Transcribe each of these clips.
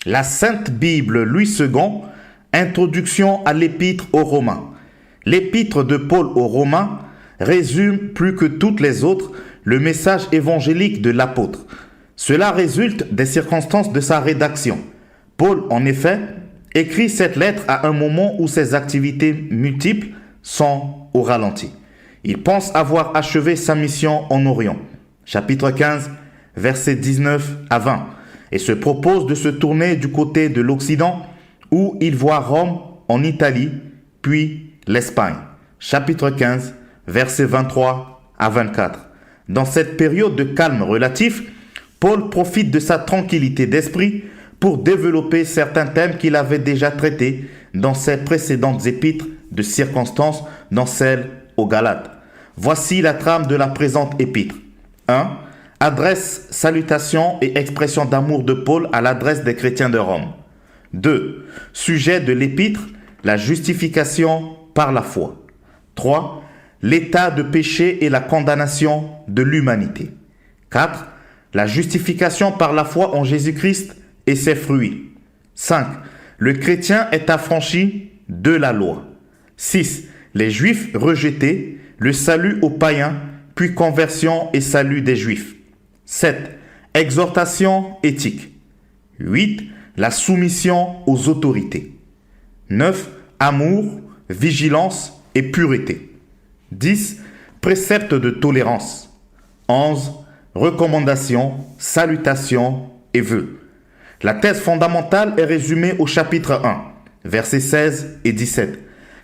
La Sainte Bible Louis II, introduction à l'épître aux Romains. L'épître de Paul aux Romains résume plus que toutes les autres le message évangélique de l'apôtre. Cela résulte des circonstances de sa rédaction. Paul, en effet, écrit cette lettre à un moment où ses activités multiples sont au ralenti. Il pense avoir achevé sa mission en Orient. Chapitre 15, versets 19 à 20. Et se propose de se tourner du côté de l'Occident où il voit Rome en Italie, puis l'Espagne. Chapitre 15, versets 23 à 24. Dans cette période de calme relatif, Paul profite de sa tranquillité d'esprit pour développer certains thèmes qu'il avait déjà traités dans ses précédentes épîtres de circonstances, dans celle aux Galates. Voici la trame de la présente épître. 1. Adresse, salutation et expression d'amour de Paul à l'adresse des chrétiens de Rome. 2. Sujet de l'épître, la justification par la foi. 3. L'état de péché et la condamnation de l'humanité. 4. La justification par la foi en Jésus-Christ et ses fruits. 5. Le chrétien est affranchi de la loi. 6. Les Juifs rejetés, le salut aux païens, puis conversion et salut des Juifs. 7. Exhortation éthique. 8. La soumission aux autorités. 9. Amour, vigilance et pureté. 10. Préceptes de tolérance. 11. Recommandations, salutations et vœux. La thèse fondamentale est résumée au chapitre 1, versets 16 et 17.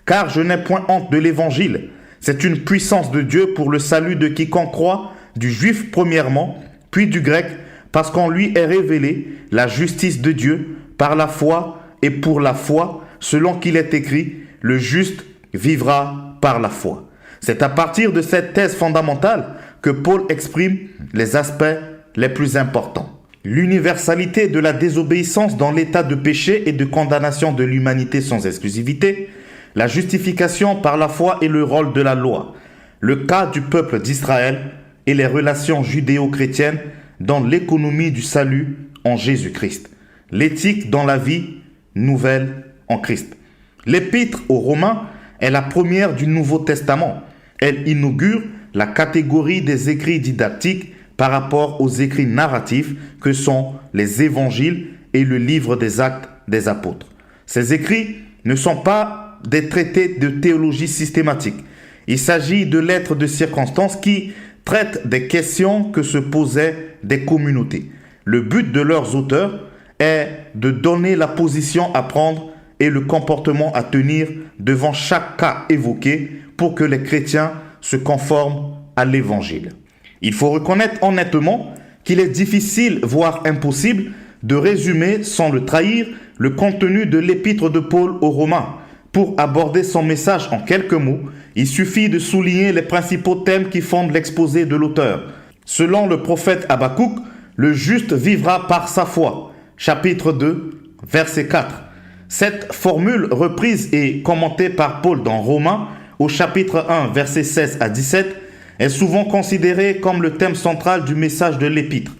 Car je n'ai point honte de l'évangile. C'est une puissance de Dieu pour le salut de quiconque croit, du juif premièrement, puis du grec, parce qu'en lui est révélée la justice de Dieu par la foi et pour la foi, selon qu'il est écrit, le juste vivra par la foi. C'est à partir de cette thèse fondamentale que Paul exprime les aspects les plus importants. L'universalité de la désobéissance dans l'état de péché et de condamnation de l'humanité sans exclusivité, la justification par la foi et le rôle de la loi, le cas du peuple d'Israël et les relations judéo-chrétiennes dans l'économie du salut en Jésus-Christ, l'éthique dans la vie nouvelle en Christ. L'épître aux Romains est la première du Nouveau Testament. Elle inaugure la catégorie des écrits didactiques par rapport aux écrits narratifs que sont les évangiles et le livre des actes des apôtres. Ces écrits ne sont pas des traités de théologie systématique. Il s'agit de lettres de circonstances qui traitent des questions que se posaient des communautés. Le but de leurs auteurs est de donner la position à prendre et le comportement à tenir devant chaque cas évoqué pour que les chrétiens se conforment à l'évangile. Il faut reconnaître honnêtement qu'il est difficile, voire impossible, de résumer sans le trahir le contenu de l'épître de Paul aux Romains. Pour aborder son message en quelques mots, il suffit de souligner les principaux thèmes qui fondent l'exposé de l'auteur. Selon le prophète Habakkuk, le juste vivra par sa foi. Chapitre 2, verset 4. Cette formule reprise et commentée par Paul dans Romains, au chapitre 1, verset 16 à 17, est souvent considérée comme le thème central du message de l'épître.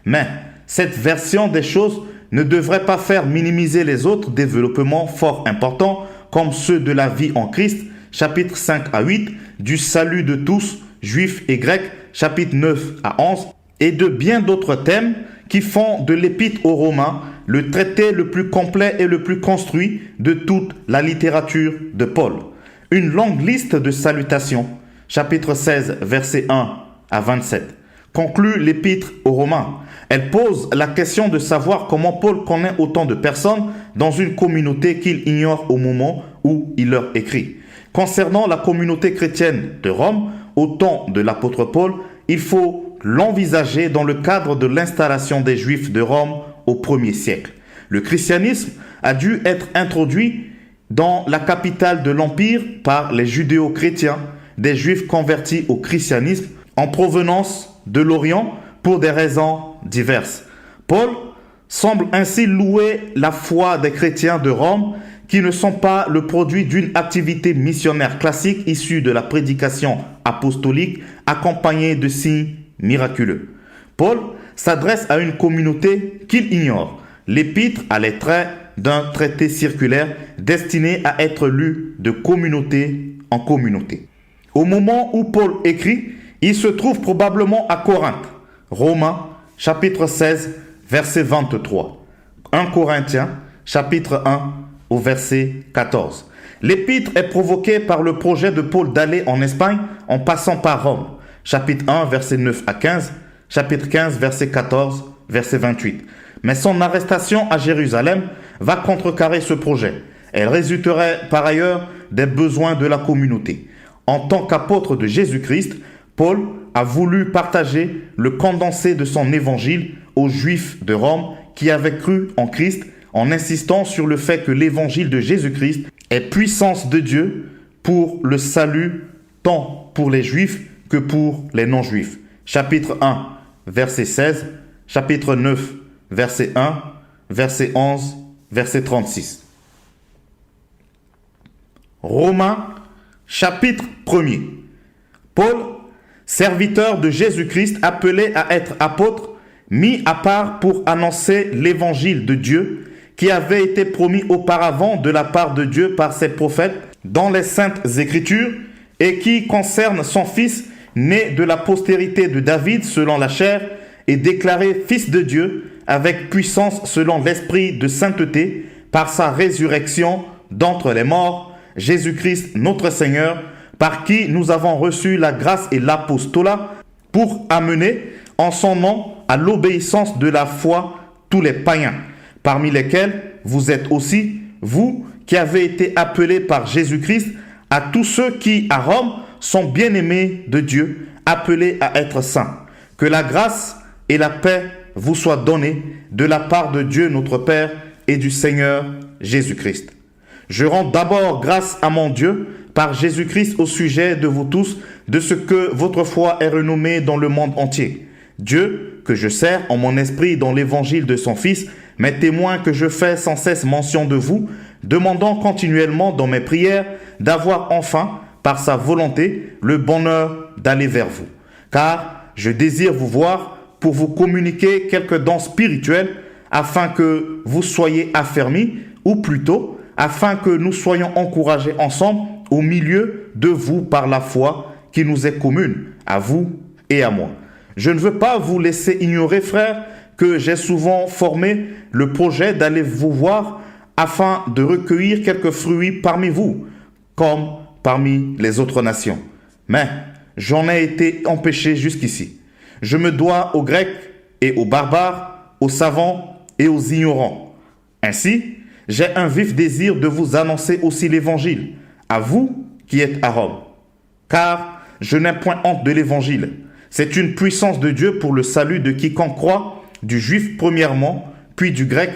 Mais cette version des choses ne devrait pas faire minimiser les autres développements fort importants comme ceux de la vie en Christ, chapitre 5 à 8, du salut de tous, juifs et grecs, chapitre 9 à 11, et de bien d'autres thèmes qui font de l'épître aux Romains le traité le plus complet et le plus construit de toute la littérature de Paul. Une longue liste de salutations, chapitre 16, versets 1 à 27, conclut l'épître aux Romains. Elle pose la question de savoir comment Paul connaît autant de personnes dans une communauté qu'il ignore au moment où il leur écrit. Concernant la communauté chrétienne de Rome, au temps de l'apôtre Paul, il faut l'envisager dans le cadre de l'installation des Juifs de Rome au 1er siècle. Le christianisme a dû être introduit dans la capitale de l'Empire par les judéo-chrétiens, des Juifs convertis au christianisme en provenance de l'Orient pour des raisons diverses. Paul semble ainsi louer la foi des chrétiens de Rome qui ne sont pas le produit d'une activité missionnaire classique issue de la prédication apostolique accompagnée de signes miraculeux. Paul s'adresse à une communauté qu'il ignore, L'épître a les traits d'un traité circulaire destiné à être lu de communauté en communauté. Au moment où Paul écrit, il se trouve probablement à Corinthe. Romains, chapitre 16, verset 23. 1 Corinthiens, chapitre 1, au verset 14. L'épître est provoquée par le projet de Paul d'aller en Espagne en passant par Rome. Chapitre 1, verset 9 à 15. Chapitre 15, verset 14, verset 28. Mais son arrestation à Jérusalem va contrecarrer ce projet. Elle résulterait par ailleurs des besoins de la communauté. En tant qu'apôtre de Jésus-Christ, Paul a voulu partager le condensé de son évangile aux Juifs de Rome qui avaient cru en Christ, en insistant sur le fait que l'évangile de Jésus-Christ est puissance de Dieu pour le salut tant pour les Juifs que pour les non-Juifs. Chapitre 1, verset 16, chapitre 9, verset 1, verset 11, verset 36. Romains, chapitre 1er. Paul, serviteur de Jésus-Christ, appelé à être apôtre, mis à part pour annoncer l'évangile de Dieu qui avait été promis auparavant de la part de Dieu par ses prophètes dans les saintes écritures et qui concerne son fils né de la postérité de David selon la chair et déclaré fils de Dieu avec puissance selon l'esprit de sainteté par sa résurrection d'entre les morts, Jésus-Christ notre Seigneur, par qui nous avons reçu la grâce et l'apostolat pour amener en son nom à l'obéissance de la foi tous les païens, parmi lesquels vous êtes aussi, vous qui avez été appelés par Jésus-Christ, à tous ceux qui, à Rome, sont bien-aimés de Dieu, appelés à être saints. Que la grâce et la paix vous soient données de la part de Dieu notre Père et du Seigneur Jésus-Christ. Je rends d'abord grâce à mon Dieu par Jésus-Christ au sujet de vous tous, de ce que votre foi est renommée dans le monde entier. Dieu, que je sers en mon esprit dans l'évangile de son Fils, m'est témoin que je fais sans cesse mention de vous, demandant continuellement dans mes prières d'avoir enfin, par sa volonté, le bonheur d'aller vers vous. Car je désire vous voir pour vous communiquer quelques dons spirituels, afin que vous soyez affermis, ou plutôt, afin que nous soyons encouragés ensemble au milieu de vous par la foi qui nous est commune, à vous et à moi. Je ne veux pas vous laisser ignorer, frères, que j'ai souvent formé le projet d'aller vous voir afin de recueillir quelques fruits parmi vous, comme parmi les autres nations. Mais j'en ai été empêché jusqu'ici. Je me dois aux Grecs et aux barbares, aux savants et aux ignorants. Ainsi, j'ai un vif désir de vous annoncer aussi l'Évangile, à vous qui êtes à Rome. Car je n'ai point honte de l'Évangile. C'est une puissance de Dieu pour le salut de quiconque croit, du juif premièrement, puis du grec,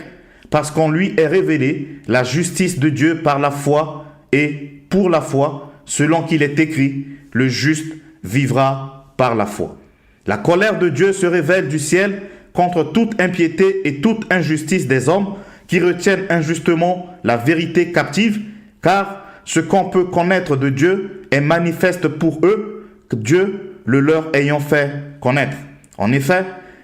parce qu'en lui est révélée la justice de Dieu par la foi et pour la foi, selon qu'il est écrit, le juste vivra par la foi. La colère de Dieu se révèle du ciel contre toute impiété et toute injustice des hommes qui retiennent injustement la vérité captive, car ce qu'on peut connaître de Dieu est manifeste pour eux, que Dieu le leur ayant fait connaître. En effet,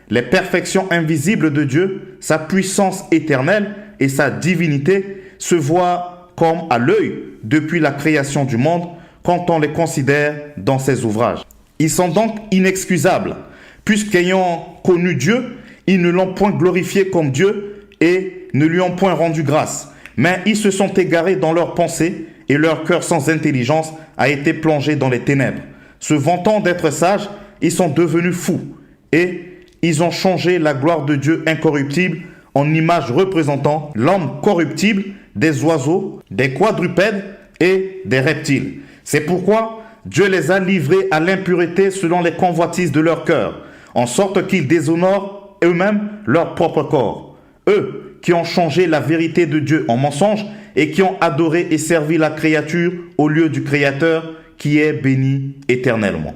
les perfections invisibles de Dieu, sa puissance éternelle et sa divinité se voient comme à l'œil depuis la création du monde quand on les considère dans ses ouvrages. Ils sont donc inexcusables, puisqu'ayant connu Dieu, ils ne l'ont point glorifié comme Dieu et ne lui ont point rendu grâce. Mais ils se sont égarés dans leurs pensées et leur cœur sans intelligence a été plongé dans les ténèbres. Se vantant d'être sages, ils sont devenus fous et ils ont changé la gloire de Dieu incorruptible en image représentant l'homme corruptible, des oiseaux, des quadrupèdes et des reptiles. C'est pourquoi Dieu les a livrés à l'impureté selon les convoitises de leur cœur, en sorte qu'ils déshonorent eux-mêmes leur propre corps. Eux qui ont changé la vérité de Dieu en mensonge et qui ont adoré et servi la créature au lieu du Créateur qui est béni éternellement.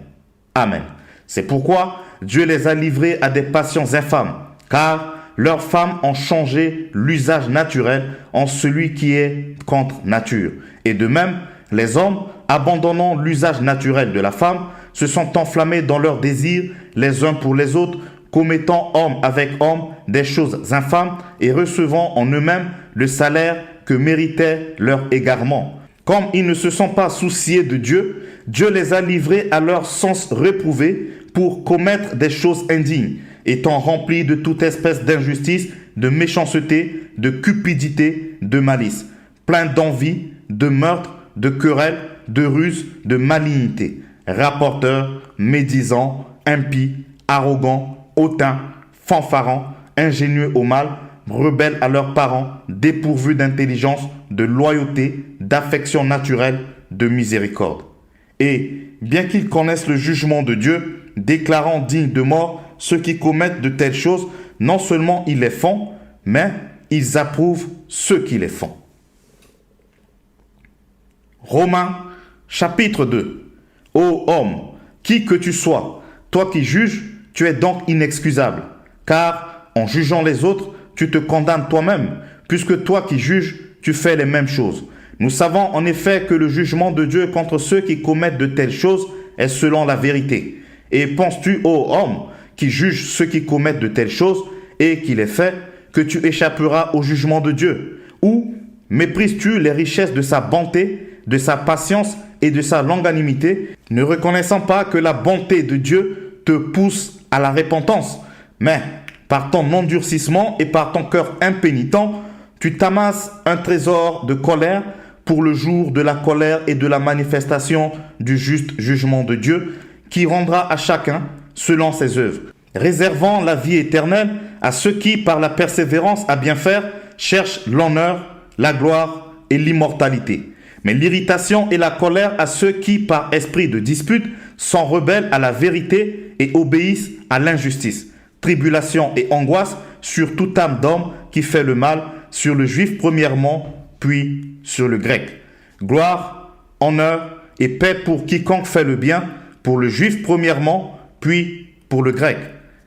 Amen. C'est pourquoi Dieu les a livrés à des passions infâmes, car leurs femmes ont changé l'usage naturel en celui qui est contre nature. Et de même, les hommes, abandonnant l'usage naturel de la femme, se sont enflammés dans leurs désirs les uns pour les autres, commettant homme avec homme des choses infâmes et recevant en eux-mêmes le salaire que méritait leur égarement. Comme ils ne se sont pas souciés de Dieu, Dieu les a livrés à leur sens réprouvé pour commettre des choses indignes, étant remplis de toute espèce d'injustice, de méchanceté, de cupidité, de malice, pleins d'envie, de meurtre, de querelles, de ruse, de malignité, rapporteurs, médisants, impies, arrogants, hautains, fanfarons, ingénieux au mal, rebelles à leurs parents, dépourvus d'intelligence, de loyauté, d'affection naturelle, de miséricorde. Et, bien qu'ils connaissent le jugement de Dieu, déclarant dignes de mort ceux qui commettent de telles choses, non seulement ils les font, mais ils approuvent ceux qui les font. Romains, chapitre 2. Ô homme, qui que tu sois, toi qui juges, tu es donc inexcusable, car en jugeant les autres, tu te condamnes toi-même, puisque toi qui juges, tu fais les mêmes choses. Nous savons en effet que le jugement de Dieu contre ceux qui commettent de telles choses est selon la vérité. Et penses-tu, ô homme, qui juge ceux qui commettent de telles choses et qui les fait, que tu échapperas au jugement de Dieu? Ou méprises-tu les richesses de sa bonté, de sa patience et de sa longanimité, ne reconnaissant pas que la bonté de Dieu te pousse à la repentance, mais par ton endurcissement et par ton cœur impénitent, tu t'amasses un trésor de colère pour le jour de la colère et de la manifestation du juste jugement de Dieu, qui rendra à chacun selon ses œuvres, réservant la vie éternelle à ceux qui, par la persévérance à bien faire, cherchent l'honneur, la gloire et l'immortalité. Mais l'irritation et la colère à ceux qui, par esprit de dispute, sont rebelles à la vérité et obéissent à l'injustice. Tribulation et angoisse sur toute âme d'homme qui fait le mal, sur le juif premièrement, puis sur le grec. Gloire, honneur et paix pour quiconque fait le bien, pour le juif premièrement, puis pour le grec.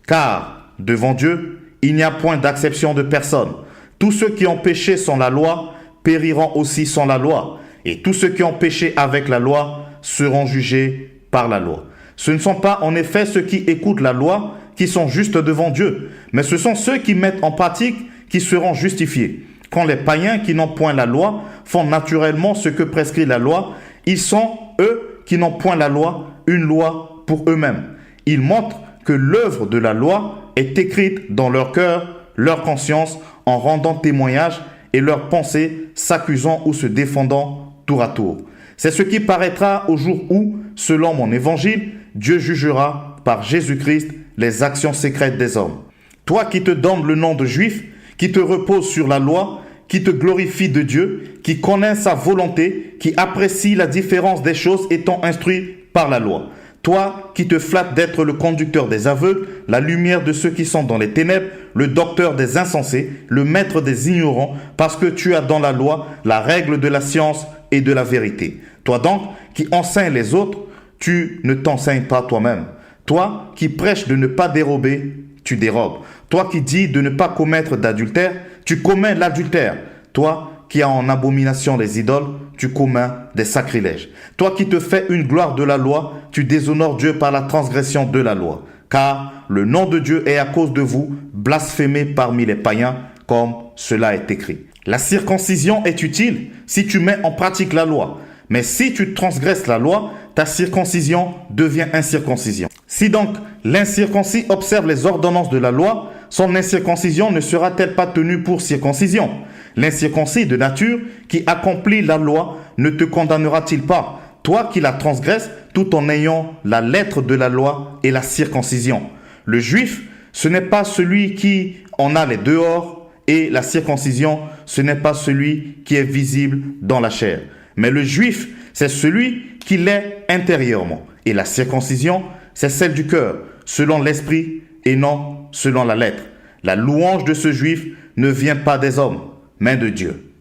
Car, devant Dieu, il n'y a point d'acception de personne. Tous ceux qui ont péché sans la loi périront aussi sans la loi. Et tous ceux qui ont péché avec la loi seront jugés par la loi. Ce ne sont pas en effet ceux qui écoutent la loi qui sont justes devant Dieu, mais ce sont ceux qui mettent en pratique qui seront justifiés. Quand les païens qui n'ont point la loi font naturellement ce que prescrit la loi, ils sont, eux qui n'ont point la loi, une loi pour eux-mêmes. Ils montrent que l'œuvre de la loi est écrite dans leur cœur, leur conscience, en rendant témoignage et leurs pensées s'accusant ou se défendant tour à tour. C'est ce qui paraîtra au jour où, selon mon évangile, Dieu jugera par Jésus-Christ les actions secrètes des hommes. Toi qui te donnes le nom de juif, qui te repose sur la loi, qui te glorifie de Dieu, qui connaît sa volonté, qui apprécie la différence des choses étant instruit par la loi. Toi qui te flattes d'être le conducteur des aveugles, la lumière de ceux qui sont dans les ténèbres, le docteur des insensés, le maître des ignorants, parce que tu as dans la loi la règle de la science et de la vérité. Toi donc qui enseignes les autres, tu ne t'enseignes pas toi-même. Toi qui prêches de ne pas dérober, tu dérobes. Toi qui dis de ne pas commettre d'adultère, tu commets l'adultère. Toi qui as en abomination les idoles, tu commets des sacrilèges. Toi qui te fais une gloire de la loi, tu déshonores Dieu par la transgression de la loi. Car le nom de Dieu est à cause de vous blasphémé parmi les païens, comme cela est écrit. La circoncision est utile si tu mets en pratique la loi. Mais si tu transgresses la loi, ta circoncision devient incirconcision. Si donc l'incirconcis observe les ordonnances de la loi, son incirconcision ne sera-t-elle pas tenue pour circoncision? L'incirconcis de nature qui accomplit la loi ne te condamnera-t-il pas, toi qui la transgresses tout en ayant la lettre de la loi et la circoncision? Le juif, ce n'est pas celui qui en a les dehors, et la circoncision, ce n'est pas celui qui est visible dans la chair. Mais le juif, c'est celui qui l'est intérieurement. Et la circoncision, c'est celle du cœur, selon l'esprit et non selon la lettre. La louange de ce juif ne vient pas des hommes, mais de Dieu.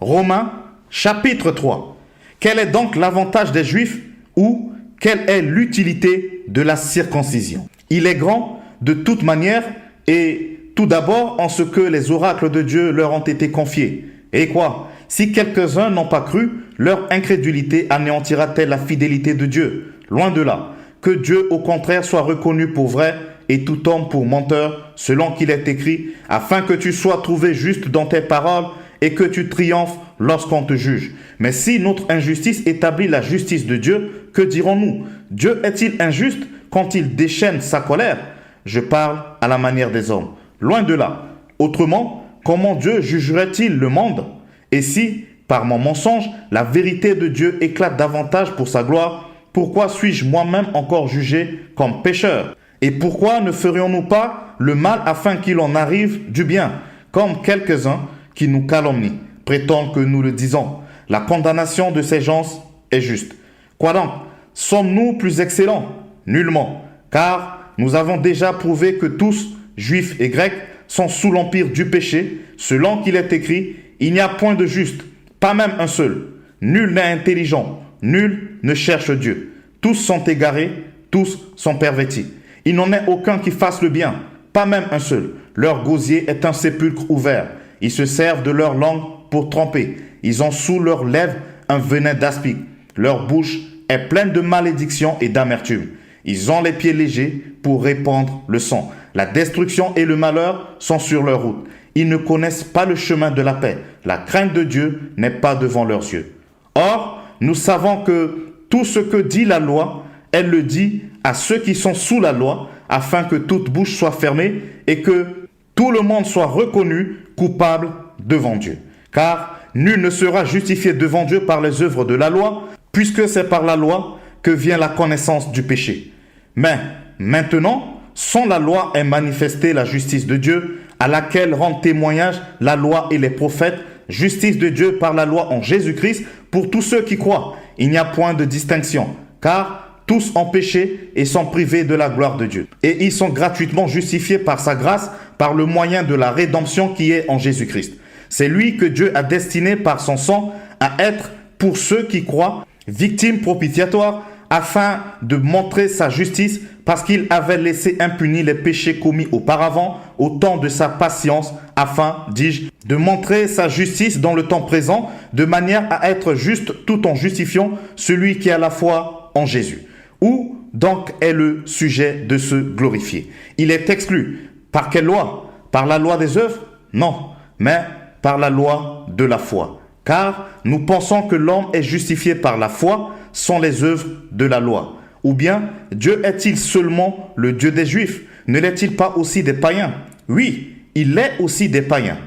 Romains, chapitre 3. Quel est donc l'avantage des Juifs ou quelle est l'utilité de la circoncision? Il est grand de toute manière et tout d'abord en ce que les oracles de Dieu leur ont été confiés. Et quoi? Si quelques-uns n'ont pas cru, leur incrédulité anéantira-t-elle la fidélité de Dieu? Loin de là. que Dieu au contraire soit reconnu pour vrai et tout homme pour menteur, selon qu'il est écrit, afin que tu sois trouvé juste dans tes paroles et que tu triomphes lorsqu'on te juge. Mais si notre injustice établit la justice de Dieu, que dirons-nous? Dieu est-il injuste quand il déchaîne sa colère? Je parle à la manière des hommes. Loin de là. Autrement, comment Dieu jugerait-il le monde? Et si, par mon mensonge, la vérité de Dieu éclate davantage pour sa gloire, pourquoi suis-je moi-même encore jugé comme pécheur? Et pourquoi ne ferions-nous pas le mal afin qu'il en arrive du bien, comme quelques-uns qui nous calomnient, prétendent que nous le disons? La condamnation de ces gens est juste. Quoi donc? Sommes-nous plus excellents? Nullement, car nous avons déjà prouvé que tous, juifs et grecs, sont sous l'empire du péché, selon qu'il est écrit, il n'y a point de juste, pas même un seul. Nul n'est intelligent, nul ne cherche Dieu. Tous sont égarés, tous sont pervertis. Il n'en est aucun qui fasse le bien, pas même un seul. Leur gosier est un sépulcre ouvert. Ils se servent de leur langue pour tromper. Ils ont sous leurs lèvres un venin d'aspic. Leur bouche est pleine de malédiction et d'amertume. Ils ont les pieds légers pour répandre le sang. La destruction et le malheur sont sur leur route. Ils ne connaissent pas le chemin de la paix. La crainte de Dieu n'est pas devant leurs yeux. Or, nous savons que tout ce que dit la loi, elle le dit à ceux qui sont sous la loi, afin que toute bouche soit fermée et que tout le monde soit reconnu coupable devant Dieu. Car nul ne sera justifié devant Dieu par les œuvres de la loi, puisque c'est par la loi que vient la connaissance du péché. Mais maintenant, sans la loi est manifestée la justice de Dieu, à laquelle rendent témoignage la loi et les prophètes, justice de Dieu par la loi en Jésus-Christ pour tous ceux qui croient. Il n'y a point de distinction, car tous ont péché et sont privés de la gloire de Dieu. Et ils sont gratuitement justifiés par sa grâce, par le moyen de la rédemption qui est en Jésus-Christ. C'est lui que Dieu a destiné par son sang à être, pour ceux qui croient, victime propitiatoire, afin de montrer sa justice, parce qu'il avait laissé impunis les péchés commis auparavant, au temps de sa patience, afin, dis-je, de montrer sa justice dans le temps présent, de manière à être juste tout en justifiant celui qui a la foi en Jésus. Où donc est le sujet de se glorifier? Il est exclu. Par quelle loi? Par la loi des œuvres? Non, mais par la loi de la foi. Car nous pensons que l'homme est justifié par la foi sans les œuvres de la loi. Ou bien, Dieu est-il seulement le Dieu des Juifs? Ne l'est-il pas aussi des païens? Oui, il est aussi des païens,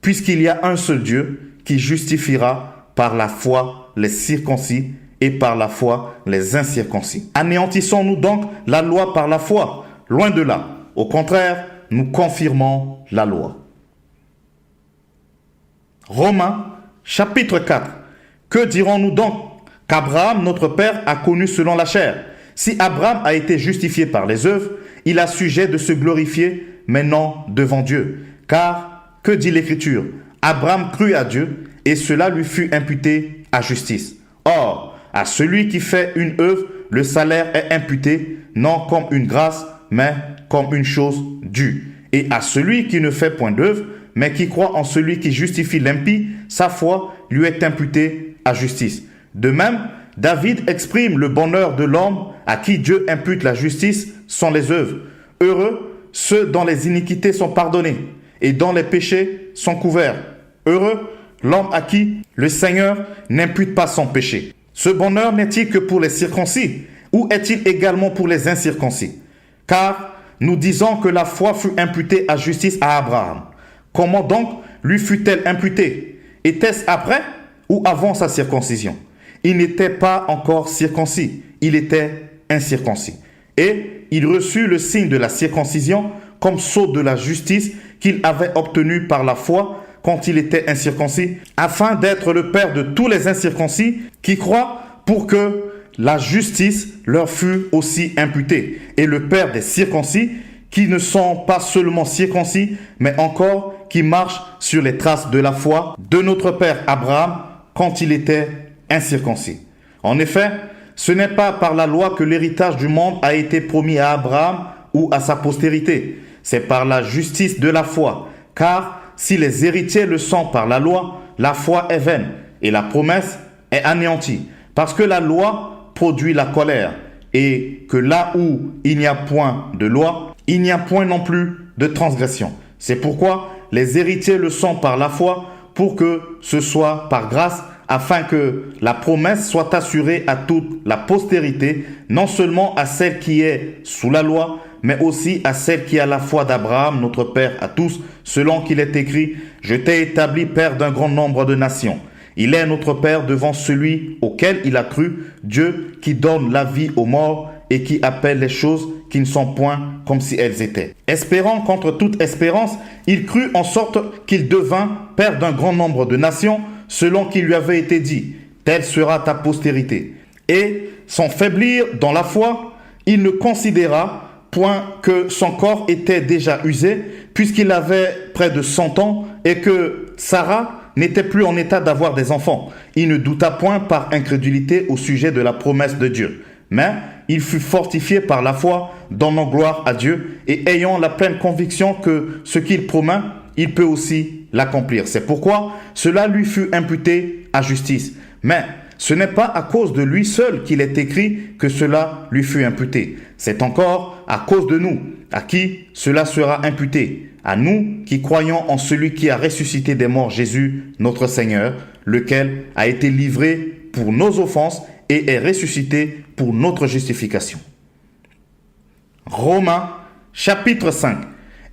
puisqu'il y a un seul Dieu qui justifiera par la foi les circoncis et par la foi les incirconcis. Anéantissons-nous donc la loi par la foi? Loin de là. Au contraire, nous confirmons la loi. Romains, chapitre 4. Que dirons-nous donc? Qu'Abraham, notre père, a connu selon la chair. Si Abraham a été justifié par les œuvres, il a sujet de se glorifier, mais non devant Dieu. Car, que dit l'Écriture? Abraham crut à Dieu, et cela lui fut imputé à justice. Or, à celui qui fait une œuvre, le salaire est imputé, non comme une grâce, mais comme une chose due. Et à celui qui ne fait point d'œuvre, mais qui croit en celui qui justifie l'impie, sa foi lui est imputée à justice. De même, David exprime le bonheur de l'homme à qui Dieu impute la justice sans les œuvres. Heureux ceux dont les iniquités sont pardonnées et dont les péchés sont couverts. Heureux l'homme à qui le Seigneur n'impute pas son péché. Ce bonheur n'est-il que pour les circoncis ou est-il également pour les incirconcis? Car nous disons que la foi fut imputée à justice à Abraham. Comment donc lui fut-elle imputée? Était-ce après ou avant sa circoncision? Il n'était pas encore circoncis, il était incirconcis. Et il reçut le signe de la circoncision comme sceau de la justice qu'il avait obtenu par la foi quand il était incirconcis, afin d'être le père de tous les incirconcis qui croient, pour que la justice leur fût aussi imputée, et le père des circoncis qui ne sont pas seulement circoncis, mais encore qui marchent sur les traces de la foi de notre père Abraham quand il était incirconcis. En effet, ce n'est pas par la loi que l'héritage du monde a été promis à Abraham ou à sa postérité. C'est par la justice de la foi. Car si les héritiers le sont par la loi, la foi est vaine et la promesse est anéantie. Parce que la loi produit la colère, et que là où il n'y a point de loi, il n'y a point non plus de transgression. C'est pourquoi les héritiers le sont par la foi, pour que ce soit par grâce, afin que la promesse soit assurée à toute la postérité, non seulement à celle qui est sous la loi, mais aussi à celle qui a la foi d'Abraham, notre Père à tous, selon qu'il est écrit « Je t'ai établi Père d'un grand nombre de nations ». Il est notre Père devant celui auquel il a cru, Dieu qui donne la vie aux morts et qui appelle les choses qui ne sont point comme si elles étaient. Espérant contre toute espérance, il crut en sorte qu'il devint Père d'un grand nombre de nations, selon qu'il lui avait été dit « Telle sera ta postérité ». Et, sans faiblir dans la foi, il ne considéra point que son corps était déjà usé, puisqu'il avait près de 100 ans et que Sarah n'était plus en état d'avoir des enfants. Il ne douta point par incrédulité au sujet de la promesse de Dieu. Mais il fut fortifié par la foi, donnant gloire à Dieu et ayant la pleine conviction que ce qu'il promet, il peut aussi l'accomplir. C'est pourquoi cela lui fut imputé à justice. Mais ce n'est pas à cause de lui seul qu'il est écrit que cela lui fut imputé. C'est encore à cause de nous, à qui cela sera imputé. À nous qui croyons en celui qui a ressuscité des morts, Jésus, notre Seigneur, lequel a été livré pour nos offenses et est ressuscité pour notre justification. Romains, chapitre 5.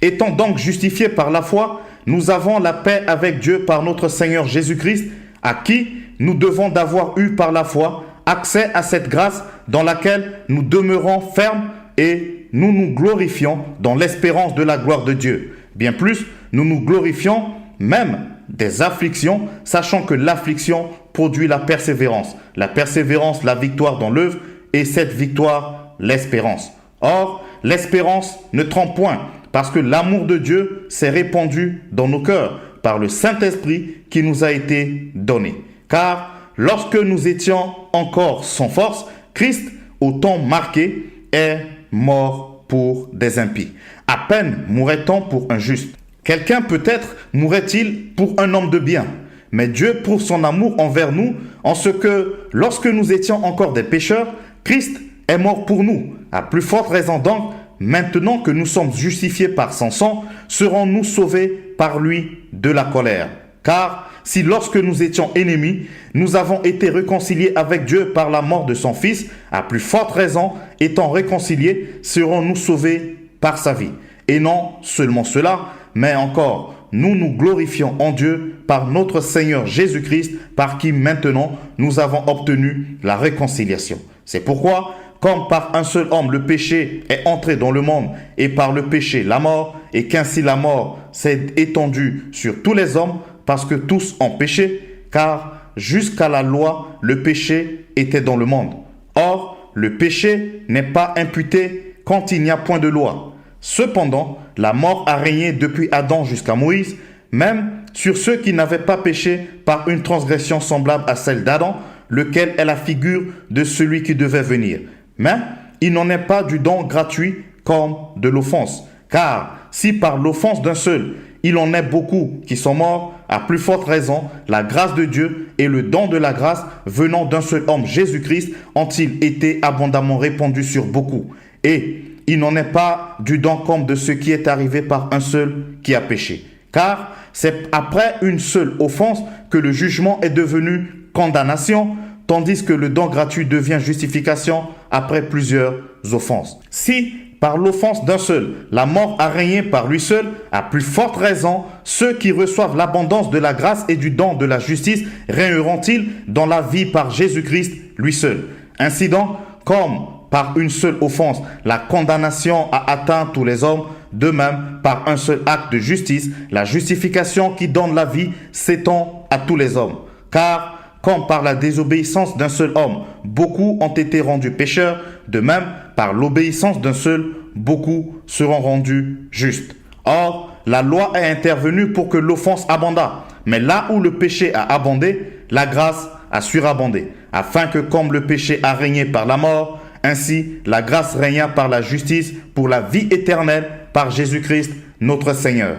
Étant donc justifiés par la foi, nous avons la paix avec Dieu par notre Seigneur Jésus-Christ, à qui nous devons d'avoir eu par la foi accès à cette grâce dans laquelle nous demeurons fermes et nous nous glorifions dans l'espérance de la gloire de Dieu. Bien plus, nous nous glorifions même des afflictions, sachant que l'affliction produit la persévérance, la victoire dans l'œuvre, et cette victoire, l'espérance. Or, l'espérance ne trompe point, parce que l'amour de Dieu s'est répandu dans nos cœurs par le Saint-Esprit qui nous a été donné. Car lorsque nous étions encore sans force, Christ, au temps marqué, est mort pour des impies. À peine mourrait-on pour un juste. Quelqu'un peut-être mourrait-il pour un homme de bien. Mais Dieu prouve son amour envers nous en ce que, lorsque nous étions encore des pécheurs, Christ est mort pour nous. À plus forte raison donc, maintenant que nous sommes justifiés par son sang, serons-nous sauvés par lui de la colère. Car si lorsque nous étions ennemis, nous avons été réconciliés avec Dieu par la mort de son Fils, à plus forte raison, étant réconciliés, serons-nous sauvés par sa vie. Et non seulement cela, mais encore, nous nous glorifions en Dieu par notre Seigneur Jésus-Christ, par qui maintenant nous avons obtenu la réconciliation. C'est pourquoi, comme par un seul homme le péché est entré dans le monde, et par le péché la mort, et qu'ainsi la mort s'est étendue sur tous les hommes, parce que tous ont péché, car jusqu'à la loi, le péché était dans le monde. Or, le péché n'est pas imputé quand il n'y a point de loi. Cependant, la mort a régné depuis Adam jusqu'à Moïse, même sur ceux qui n'avaient pas péché par une transgression semblable à celle d'Adam, lequel est la figure de celui qui devait venir. Mais il n'en est pas du don gratuit comme de l'offense. Car si par l'offense d'un seul, il en est beaucoup qui sont morts, à plus forte raison, la grâce de Dieu et le don de la grâce venant d'un seul homme, Jésus-Christ, ont-ils été abondamment répandus sur beaucoup. Et il n'en est pas du don comme de ce qui est arrivé par un seul qui a péché. Car c'est après une seule offense que le jugement est devenu condamnation, tandis que le don gratuit devient justification après plusieurs offenses. Si, par l'offense d'un seul, la mort a régné par lui seul, à plus forte raison, ceux qui reçoivent l'abondance de la grâce et du don de la justice régneront-ils dans la vie par Jésus-Christ lui seul. Ainsi donc, comme par une seule offense, la condamnation a atteint tous les hommes, de même, par un seul acte de justice, la justification qui donne la vie s'étend à tous les hommes. Car, comme par la désobéissance d'un seul homme, beaucoup ont été rendus pécheurs, de même, par l'obéissance d'un seul, beaucoup seront rendus justes. Or, la loi est intervenue pour que l'offense abondât, mais là où le péché a abondé, la grâce a surabondé, afin que comme le péché a régné par la mort, ainsi la grâce régna par la justice pour la vie éternelle par Jésus-Christ notre Seigneur.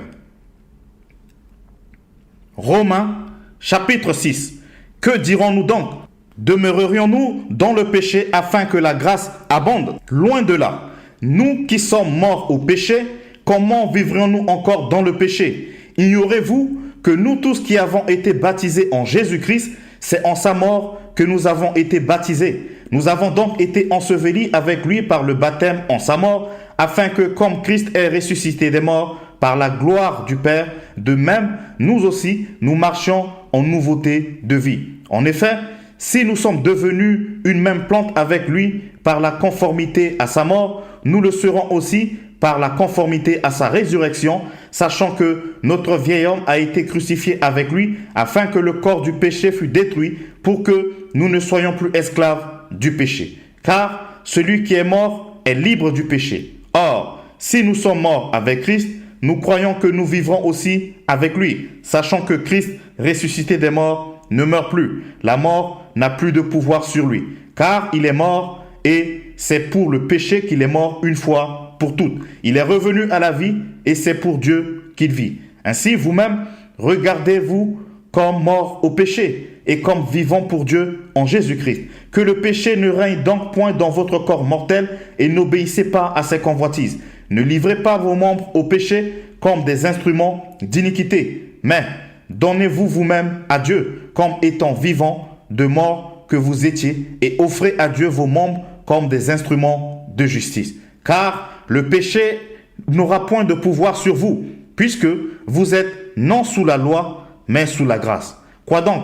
Romains chapitre 6. Que dirons-nous donc? Demeurerions-nous dans le péché afin que la grâce abonde? Loin de là. Nous qui sommes morts au péché, comment vivrions-nous encore dans le péché? Ignorez-vous que nous tous qui avons été baptisés en Jésus-Christ, c'est en sa mort que nous avons été baptisés. Nous avons donc été ensevelis avec lui par le baptême en sa mort, afin que comme Christ est ressuscité des morts par la gloire du Père, de même, nous aussi, nous marchions en nouveauté de vie. En effet, si nous sommes devenus une même plante avec lui par la conformité à sa mort, nous le serons aussi par la conformité à sa résurrection, sachant que notre vieil homme a été crucifié avec lui, afin que le corps du péché fût détruit, pour que nous ne soyons plus esclaves du péché. Car celui qui est mort est libre du péché. Or, si nous sommes morts avec Christ, nous croyons que nous vivrons aussi avec lui, sachant que Christ, ressuscité des morts, ne meurt plus. La mort n'a plus de pouvoir sur lui, car il est mort et c'est pour le péché qu'il est mort une fois pour toutes. Il est revenu à la vie et c'est pour Dieu qu'il vit. Ainsi, vous-même, regardez-vous comme mort au péché et comme vivant pour Dieu en Jésus-Christ. Que le péché ne règne donc point dans votre corps mortel et n'obéissez pas à ses convoitises. Ne livrez pas vos membres au péché comme des instruments d'iniquité, mais donnez-vous vous-même à Dieu comme étant vivants de mort que vous étiez et offrez à Dieu vos membres comme des instruments de justice. Car le péché n'aura point de pouvoir sur vous, puisque vous êtes non sous la loi, mais sous la grâce. Quoi donc?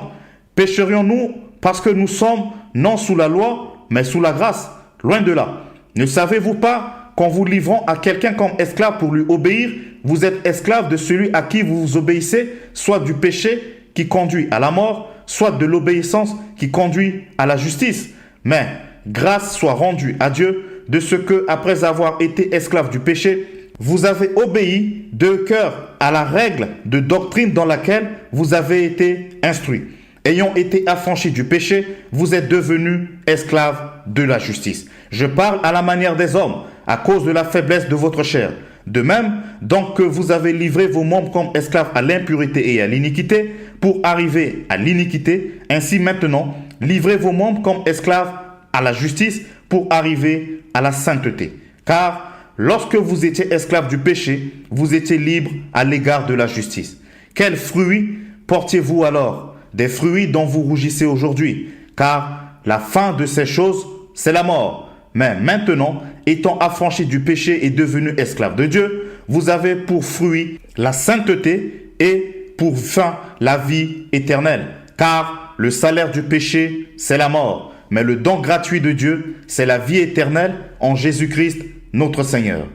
Pécherions-nous parce que nous sommes non sous la loi, mais sous la grâce? Loin de là. Ne savez-vous pas qu'en vous livrant à quelqu'un comme esclave pour lui obéir, vous êtes esclave de celui à qui vous vous obéissez, soit du péché qui conduit à la mort, soit de l'obéissance qui conduit à la justice? Mais grâce soit rendue à Dieu de ce que, après avoir été esclave du péché, vous avez obéi de cœur à la règle de doctrine dans laquelle vous avez été instruits. Ayant été affranchis du péché, vous êtes devenus esclaves de la justice. Je parle à la manière des hommes, à cause de la faiblesse de votre chair. De même, donc que vous avez livré vos membres comme esclaves à l'impurité et à l'iniquité, pour arriver à l'iniquité, ainsi maintenant, livrez vos membres comme esclaves à la justice, pour arriver à la sainteté. Car lorsque vous étiez esclaves du péché, vous étiez libres à l'égard de la justice. Quels fruits portiez-vous alors? Des fruits dont vous rougissez aujourd'hui, car la fin de ces choses, c'est la mort. Mais maintenant, étant affranchis du péché et devenus esclaves de Dieu, vous avez pour fruit la sainteté et pour fin la vie éternelle. Car le salaire du péché, c'est la mort. Mais le don gratuit de Dieu, c'est la vie éternelle en Jésus-Christ, notre Seigneur.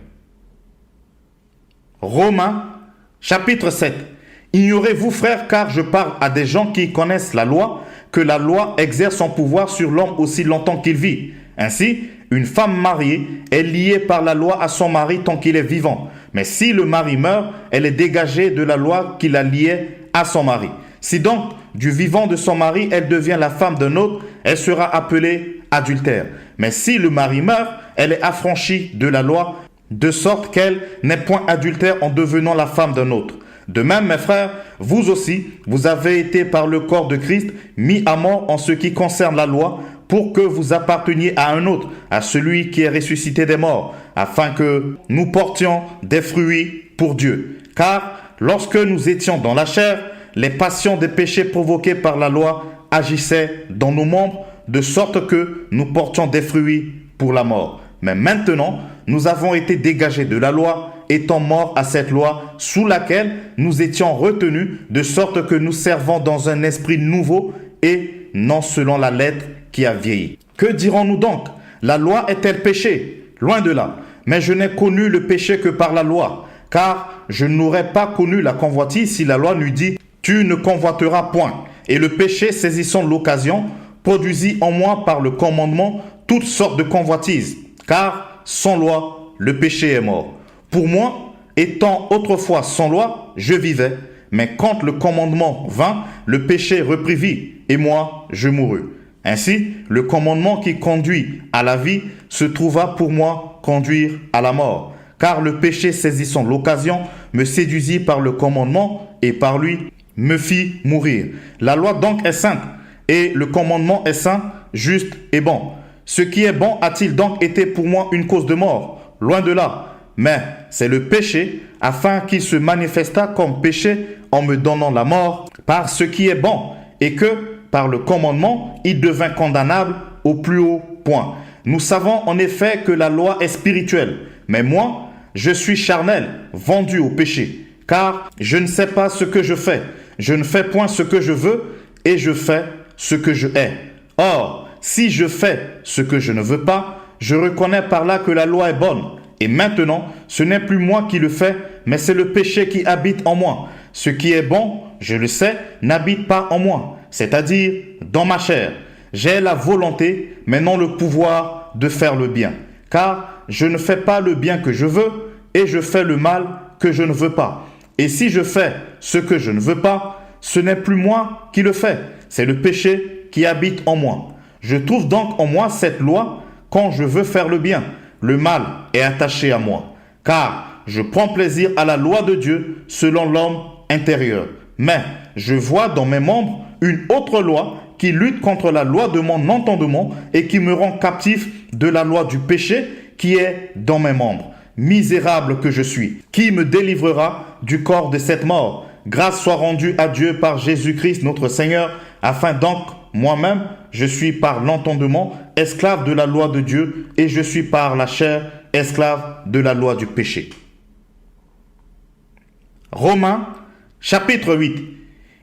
Romains, chapitre 7. Ignorez-vous, frères, car je parle à des gens qui connaissent la loi, que la loi exerce son pouvoir sur l'homme aussi longtemps qu'il vit. Ainsi, une femme mariée est liée par la loi à son mari tant qu'il est vivant. Mais si le mari meurt, elle est dégagée de la loi qui la liait à son mari. Si donc, du vivant de son mari, elle devient la femme d'un autre, elle sera appelée adultère. Mais si le mari meurt, elle est affranchie de la loi, de sorte qu'elle n'est point adultère en devenant la femme d'un autre. De même, mes frères, vous aussi, vous avez été par le corps de Christ mis à mort en ce qui concerne la loi, pour que vous apparteniez à un autre, à celui qui est ressuscité des morts, afin que nous portions des fruits pour Dieu. Car lorsque nous étions dans la chair, les passions des péchés provoqués par la loi agissaient dans nos membres, de sorte que nous portions des fruits pour la mort. Mais maintenant, nous avons été dégagés de la loi, étant morts à cette loi sous laquelle nous étions retenus, de sorte que nous servons dans un esprit nouveau et non selon la lettre qui a vieilli. Que dirons-nous donc? La loi est-elle péché? Loin de là. Mais je n'ai connu le péché que par la loi, car je n'aurais pas connu la convoitise si la loi n'eût dit « Tu ne convoiteras point ». Et le péché, saisissant l'occasion, produisit en moi par le commandement toutes sortes de convoitises, car sans loi, le péché est mort. Pour moi, étant autrefois sans loi, je vivais, mais quand le commandement vint, le péché reprit vie, et moi, je mourus. Ainsi, le commandement qui conduit à la vie se trouva pour moi conduire à la mort, car le péché saisissant l'occasion me séduisit par le commandement et par lui me fit mourir. La loi donc est sainte, et le commandement est saint, juste et bon. Ce qui est bon a-t-il donc été pour moi une cause de mort? Loin de là. Mais c'est le péché, afin qu'il se manifestât comme péché en me donnant la mort par ce qui est bon, et que, par le commandement, il devint condamnable au plus haut point. Nous savons en effet que la loi est spirituelle, mais moi, je suis charnel, vendu au péché, car je ne sais pas ce que je fais. Je ne fais point ce que je veux, et je fais ce que je hais. Or, si je fais ce que je ne veux pas, je reconnais par là que la loi est bonne. Et maintenant, ce n'est plus moi qui le fais, mais c'est le péché qui habite en moi. Ce qui est bon, je le sais, n'habite pas en moi, c'est-à-dire dans ma chair. J'ai la volonté, mais non le pouvoir de faire le bien. Car je ne fais pas le bien que je veux, et je fais le mal que je ne veux pas. Et si je fais ce que je ne veux pas, ce n'est plus moi qui le fais, c'est le péché qui habite en moi. Je trouve donc en moi cette loi quand je veux faire le bien. Le mal est attaché à moi, car je prends plaisir à la loi de Dieu selon l'homme intérieur. Mais je vois dans mes membres une autre loi qui lutte contre la loi de mon entendement et qui me rend captif de la loi du péché qui est dans mes membres. Misérable que je suis, qui me délivrera du corps de cette mort? Grâce soit rendue à Dieu par Jésus-Christ notre Seigneur, afin donc moi-même, je suis par l'entendement esclave de la loi de Dieu et je suis par la chair esclave de la loi du péché. Romains, chapitre 8.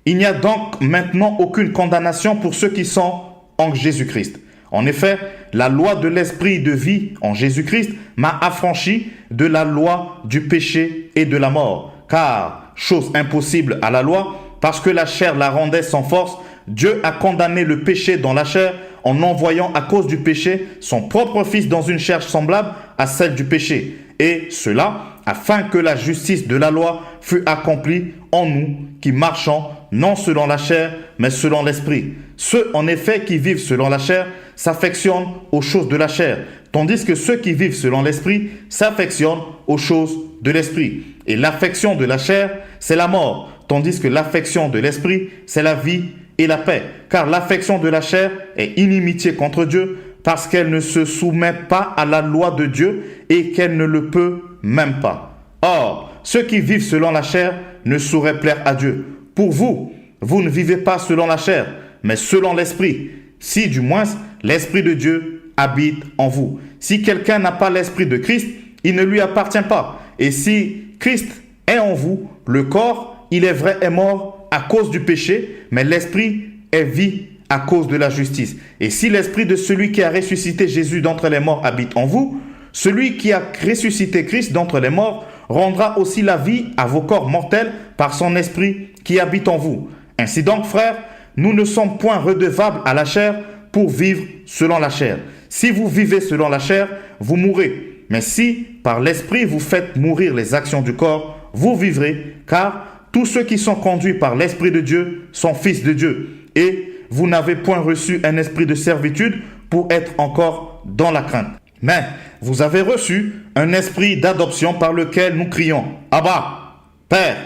Il n'y a donc maintenant aucune condamnation pour ceux qui sont en Jésus-Christ. En effet, la loi de l'esprit de vie en Jésus-Christ m'a affranchi de la loi du péché et de la mort. Car, chose impossible à la loi, parce que la chair la rendait sans force, Dieu a condamné le péché dans la chair en envoyant à cause du péché son propre Fils dans une chair semblable à celle du péché. Et cela, afin que la justice de la loi fût accomplie en nous qui marchons non selon la chair, mais selon l'esprit. Ceux en effet qui vivent selon la chair s'affectionnent aux choses de la chair, tandis que ceux qui vivent selon l'esprit s'affectionnent aux choses de l'esprit. Et l'affection de la chair, c'est la mort, tandis que l'affection de l'esprit, c'est la vie et la paix. Car l'affection de la chair est inimitié contre Dieu, parce qu'elle ne se soumet pas à la loi de Dieu et qu'elle ne le peut même pas. Or, ceux qui vivent selon la chair ne sauraient plaire à Dieu. Pour vous, vous ne vivez pas selon la chair, mais selon l'esprit, si du moins l'esprit de Dieu habite en vous. Si quelqu'un n'a pas l'esprit de Christ, il ne lui appartient pas. Et si Christ est en vous, le corps, il est vrai, est mort à cause du péché, mais l'esprit est vie à cause de la justice. Et si l'esprit de celui qui a ressuscité Jésus d'entre les morts habite en vous, celui qui a ressuscité Christ d'entre les morts rendra aussi la vie à vos corps mortels par son esprit qui habite en vous. Ainsi donc, frères, nous ne sommes point redevables à la chair pour vivre selon la chair. Si vous vivez selon la chair, vous mourrez. Mais si, par l'esprit, vous faites mourir les actions du corps, vous vivrez, car tous ceux qui sont conduits par l'esprit de Dieu sont fils de Dieu. Et vous n'avez point reçu un esprit de servitude pour être encore dans la crainte. Mais vous avez reçu un esprit d'adoption par lequel nous crions « Abba, Père ».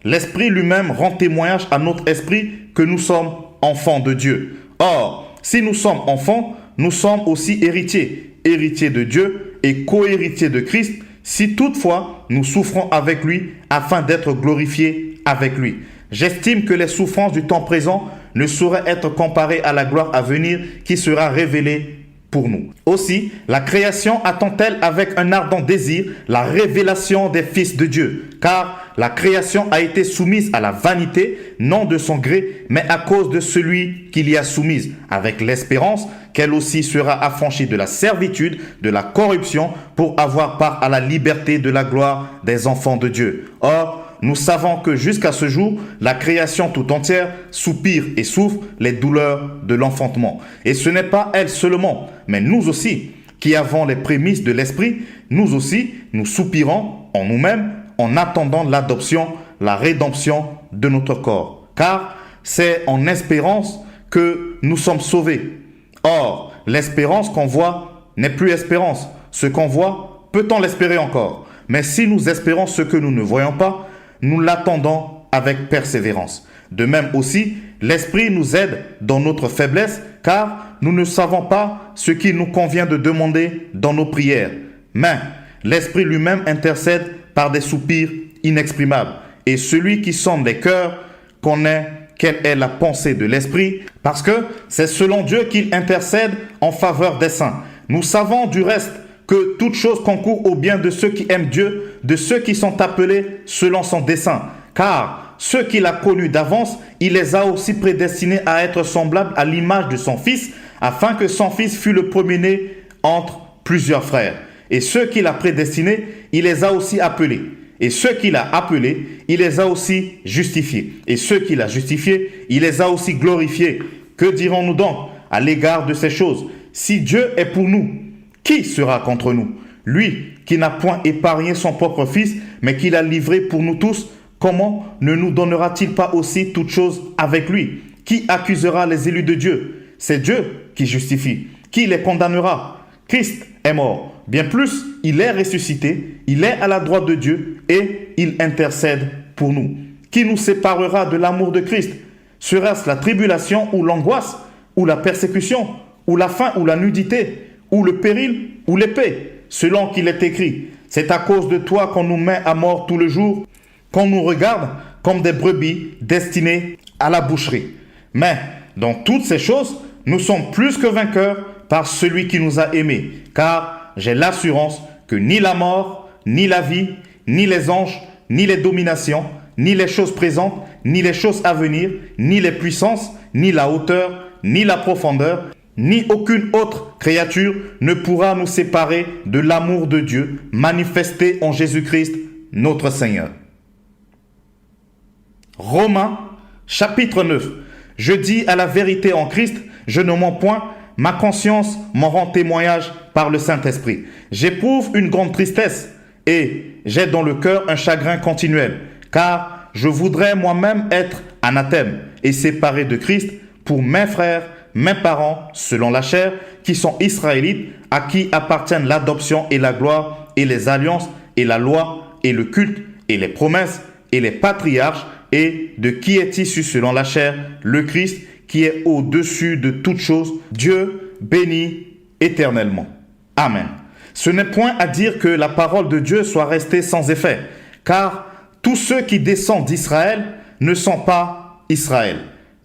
L'esprit lui-même rend témoignage à notre esprit que nous sommes enfants de Dieu. Or, si nous sommes enfants, nous sommes aussi héritiers, héritiers de Dieu et co-héritiers de Christ, si toutefois nous souffrons avec lui afin d'être glorifiés avec lui. J'estime que les souffrances du temps présent ne sauraient être comparées à la gloire à venir qui sera révélée pour nous. Aussi, la création attend-elle avec un ardent désir la révélation des fils de Dieu, car la création a été soumise à la vanité, non de son gré, mais à cause de celui qui l'y a soumise, avec l'espérance qu'elle aussi sera affranchie de la servitude, de la corruption, pour avoir part à la liberté de la gloire des enfants de Dieu. Or, nous savons que jusqu'à ce jour, la création tout entière soupire et souffre les douleurs de l'enfantement. Et ce n'est pas elle seulement, mais nous aussi, qui avons les prémices de l'esprit, nous aussi, nous soupirons en nous-mêmes en attendant l'adoption, la rédemption de notre corps. Car c'est en espérance que nous sommes sauvés. Or, l'espérance qu'on voit n'est plus espérance. Ce qu'on voit, peut-on l'espérer encore? Mais si nous espérons ce que nous ne voyons pas, nous l'attendons avec persévérance. De même aussi, l'Esprit nous aide dans notre faiblesse, car nous ne savons pas ce qu'il nous convient de demander dans nos prières. Mais l'Esprit lui-même intercède par des soupirs inexprimables. Et celui qui sonde les cœurs connaît quelle est la pensée de l'Esprit, parce que c'est selon Dieu qu'il intercède en faveur des saints. Nous savons du reste que toute chose concourt au bien de ceux qui aiment Dieu, de ceux qui sont appelés selon son dessein. Car ceux qu'il a connus d'avance, il les a aussi prédestinés à être semblables à l'image de son Fils, afin que son Fils fût le premier-né entre plusieurs frères. Et ceux qu'il a prédestinés, il les a aussi appelés. Et ceux qu'il a appelés, il les a aussi justifiés. Et ceux qu'il a justifiés, il les a aussi glorifiés. Que dirons-nous donc à l'égard de ces choses? Si Dieu est pour nous, qui sera contre nous? Lui qui n'a point épargné son propre Fils, mais qui l'a livré pour nous tous, comment ne nous donnera-t-il pas aussi toutes choses avec lui? Qui accusera les élus de Dieu? C'est Dieu qui justifie. Qui les condamnera? Christ est mort. Bien plus, il est ressuscité, il est à la droite de Dieu et il intercède pour nous. Qui nous séparera de l'amour de Christ? Sera-ce la tribulation ou l'angoisse, ou la persécution, ou la faim ou la nudité, ou le péril ou l'épée? Selon qu'il est écrit, c'est à cause de toi qu'on nous met à mort tout le jour, qu'on nous regarde comme des brebis destinées à la boucherie. Mais dans toutes ces choses, nous sommes plus que vainqueurs par celui qui nous a aimés, car j'ai l'assurance que ni la mort, ni la vie, ni les anges, ni les dominations, ni les choses présentes, ni les choses à venir, ni les puissances, ni la hauteur, ni la profondeur, ni aucune autre créature ne pourra nous séparer de l'amour de Dieu manifesté en Jésus-Christ, notre Seigneur. Romains, chapitre 9. Je dis à la vérité en Christ, je ne mens point, ma conscience m'en rend témoignage par le Saint-Esprit. J'éprouve une grande tristesse et j'ai dans le cœur un chagrin continuel, car je voudrais moi-même être anathème et séparé de Christ pour mes frères, mes parents, selon la chair, qui sont israélites, à qui appartiennent l'adoption et la gloire, et les alliances, et la loi, et le culte, et les promesses, et les patriarches, et de qui est issu selon la chair, le Christ, qui est au-dessus de toutes choses, Dieu béni éternellement. Amen. Ce n'est point à dire que la parole de Dieu soit restée sans effet, car tous ceux qui descendent d'Israël ne sont pas Israël.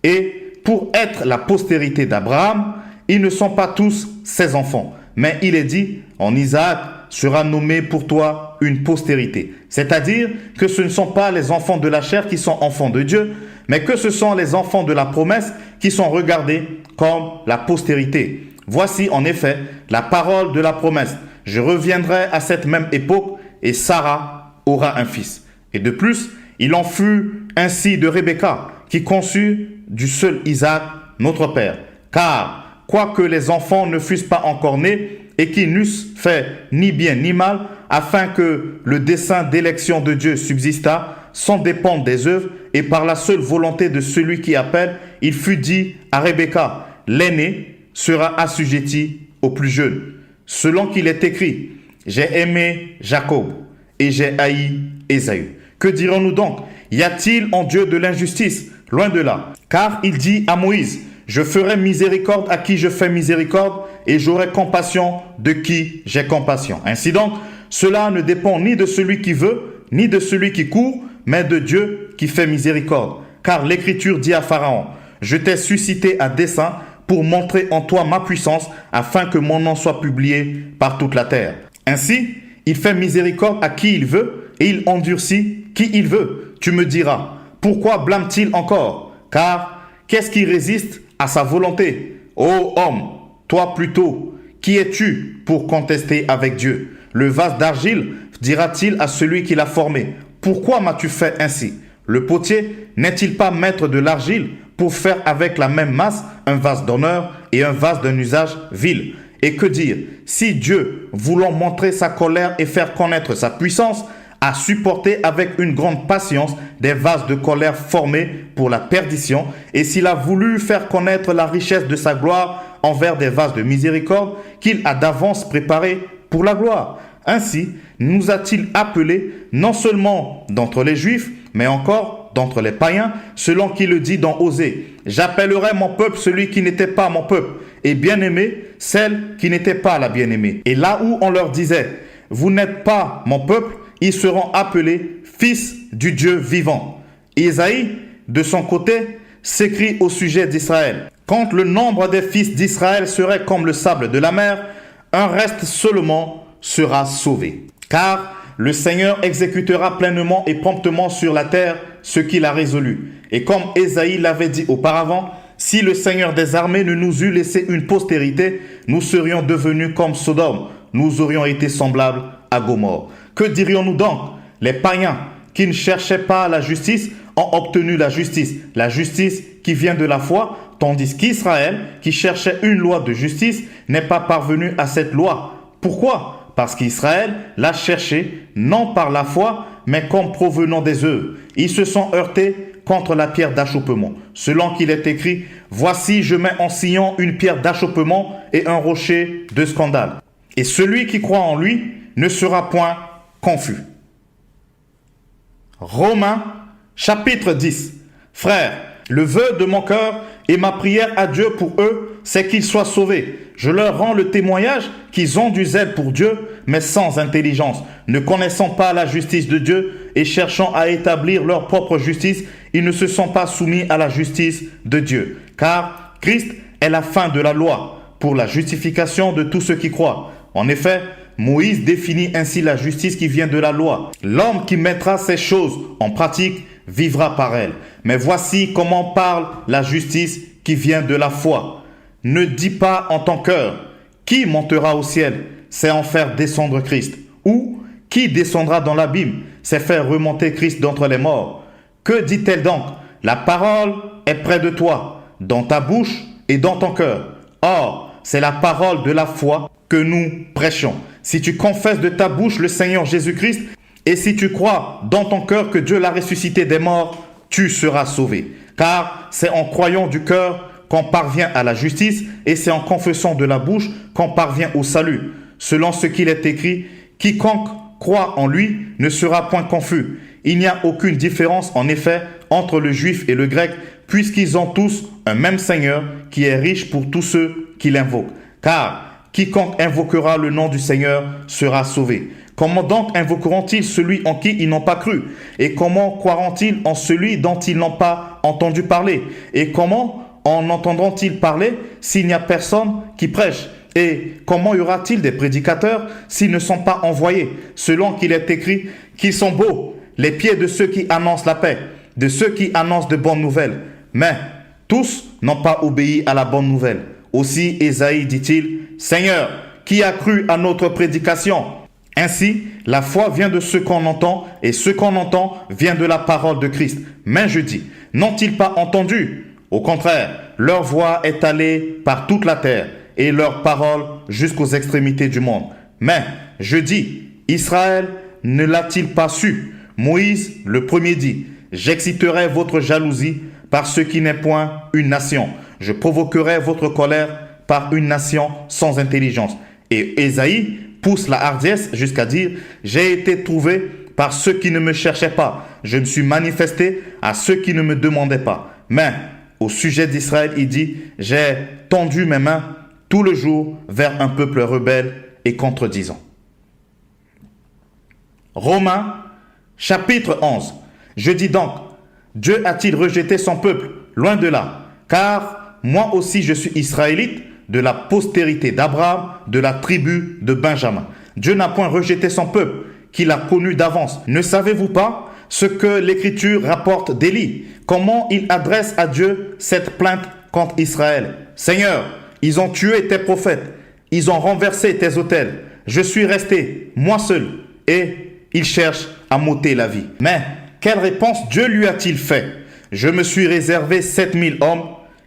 Et pour être la postérité d'Abraham, ils ne sont pas tous ses enfants. Mais il est dit, en Isaac sera nommé pour toi une postérité. C'est-à-dire que ce ne sont pas les enfants de la chair qui sont enfants de Dieu, mais que ce sont les enfants de la promesse qui sont regardés comme la postérité. Voici en effet la parole de la promesse. Je reviendrai à cette même époque et Sarah aura un fils. Et de plus, il en fut ainsi de Rebecca, qui conçut du seul Isaac, notre père. Car, quoique les enfants ne fussent pas encore nés, et qui n'eussent fait ni bien ni mal, afin que le dessein d'élection de Dieu subsistât, sans dépendre des œuvres, et par la seule volonté de celui qui appelle, il fut dit à Rebecca, l'aîné sera assujetti au plus jeune. Selon qu'il est écrit, j'ai aimé Jacob, et j'ai haï Ésaü. Que dirons-nous donc? Y a-t-il en Dieu de l'injustice? Loin de là. Car il dit à Moïse, je ferai miséricorde à qui je fais miséricorde, et j'aurai compassion de qui j'ai compassion. Ainsi donc, cela ne dépend ni de celui qui veut, ni de celui qui court, mais de Dieu qui fait miséricorde. Car l'Écriture dit à Pharaon, je t'ai suscité à dessein pour montrer en toi ma puissance, afin que mon nom soit publié par toute la terre. Ainsi, il fait miséricorde à qui il veut, et il endurcit qui il veut. Tu me diras, pourquoi blâme-t-il encore? Car qu'est-ce qui résiste à sa volonté? Ô homme, toi plutôt, qui es-tu pour contester avec Dieu? Le vase d'argile dira-t-il à celui qui l'a formé, pourquoi m'as-tu fait ainsi? Le potier n'est-il pas maître de l'argile pour faire avec la même masse un vase d'honneur et un vase d'un usage vil? Et que dire, si Dieu, voulant montrer sa colère et faire connaître sa puissance, a supporté avec une grande patience des vases de colère formés pour la perdition, et s'il a voulu faire connaître la richesse de sa gloire envers des vases de miséricorde qu'il a d'avance préparés pour la gloire. Ainsi nous a-t-il appelés non seulement d'entre les Juifs, mais encore encore d'entre les païens, selon qu'il le dit dans Osée. J'appellerai mon peuple celui qui n'était pas mon peuple, et bien-aimé celle qui n'était pas la bien-aimée. Et là où on leur disait, vous n'êtes pas mon peuple, ils seront appelés fils du Dieu vivant. Isaïe, de son côté, s'écrit au sujet d'Israël. Quand le nombre des fils d'Israël serait comme le sable de la mer, un reste seulement sera sauvé. Car le Seigneur exécutera pleinement et promptement sur la terre ce qu'il a résolu. Et comme Ésaïe l'avait dit auparavant, si le Seigneur des armées ne nous eût laissé une postérité, nous serions devenus comme Sodome, nous aurions été semblables à Gomorrhe. Que dirions-nous donc? Les païens qui ne cherchaient pas la justice ont obtenu la justice qui vient de la foi, tandis qu'Israël, qui cherchait une loi de justice, n'est pas parvenu à cette loi. Pourquoi? Parce qu'Israël l'a cherché, non par la foi, mais comme provenant des œuvres. Ils se sont heurtés contre la pierre d'achoppement. Selon qu'il est écrit, « Voici, je mets en Sion une pierre d'achoppement et un rocher de scandale. Et celui qui croit en lui ne sera point confus. » Romains, chapitre 10. Frères, le vœu de mon cœur et ma prière à Dieu pour eux, c'est qu'ils soient sauvés. Je leur rends le témoignage qu'ils ont du zèle pour Dieu, mais sans intelligence, ne connaissant pas la justice de Dieu et cherchant à établir leur propre justice, ils ne se sont pas soumis à la justice de Dieu. Car Christ est la fin de la loi pour la justification de tous ceux qui croient. En effet, Moïse définit ainsi la justice qui vient de la loi. L'homme qui mettra ces choses en pratique vivra par elle. Mais voici comment parle la justice qui vient de la foi. Ne dis pas en ton cœur, qui montera au ciel? C'est en faire descendre Christ. Ou, qui descendra dans l'abîme? C'est faire remonter Christ d'entre les morts. Que dit-elle donc? La parole est près de toi, dans ta bouche et dans ton cœur. Or, c'est la parole de la foi que nous prêchons. Si tu confesses de ta bouche le Seigneur Jésus-Christ, et si tu crois dans ton cœur que Dieu l'a ressuscité des morts, tu seras sauvé. Car c'est en croyant du cœur qu'on parvient à la justice, et c'est en confessant de la bouche qu'on parvient au salut. Selon ce qu'il est écrit, quiconque croit en lui ne sera point confus. Il n'y a aucune différence en effet entre le juif et le grec, puisqu'ils ont tous un même Seigneur qui est riche pour tous ceux qui l'invoquent. Car quiconque invoquera le nom du Seigneur sera sauvé. Comment donc invoqueront-ils celui en qui ils n'ont pas cru? Et comment croiront-ils en celui dont ils n'ont pas entendu parler? Et comment en entendront-ils parler s'il n'y a personne qui prêche? Et comment y aura-t-il des prédicateurs s'ils ne sont pas envoyés? Selon qu'il est écrit qu'ils sont beaux, les pieds de ceux qui annoncent la paix, de ceux qui annoncent de bonnes nouvelles. Mais tous n'ont pas obéi à la bonne nouvelle. Aussi Ésaïe dit-il, « Seigneur, qui a cru à notre prédication ?» Ainsi, la foi vient de ce qu'on entend, et ce qu'on entend vient de la parole de Christ. Mais je dis, n'ont-ils pas entendu? Au contraire, leur voix est allée par toute la terre, et leur parole jusqu'aux extrémités du monde. Mais je dis, Israël ne l'a-t-il pas su? Moïse, le premier dit, j'exciterai votre jalousie par ce qui n'est point une nation. Je provoquerai votre colère par une nation sans intelligence. Et Ésaïe pousse la hardiesse jusqu'à dire, j'ai été trouvé par ceux qui ne me cherchaient pas. Je me suis manifesté à ceux qui ne me demandaient pas. Mais au sujet d'Israël, il dit, j'ai tendu mes mains tout le jour vers un peuple rebelle et contredisant. Romains, chapitre 11. Je dis donc, Dieu a-t-il rejeté son peuple? Loin de là. Car moi aussi je suis israélite, de la postérité d'Abraham, de la tribu de Benjamin. Dieu n'a point rejeté son peuple, qu'il a connu d'avance. Ne savez-vous pas ce que l'Écriture rapporte d'Élie? Comment il adresse à Dieu cette plainte contre Israël? Seigneur, ils ont tué tes prophètes, ils ont renversé tes autels. Je suis resté, moi seul, et ils cherchent à m'ôter la vie. Mais quelle réponse Dieu lui a-t-il fait? Je me suis réservé 7000 hommes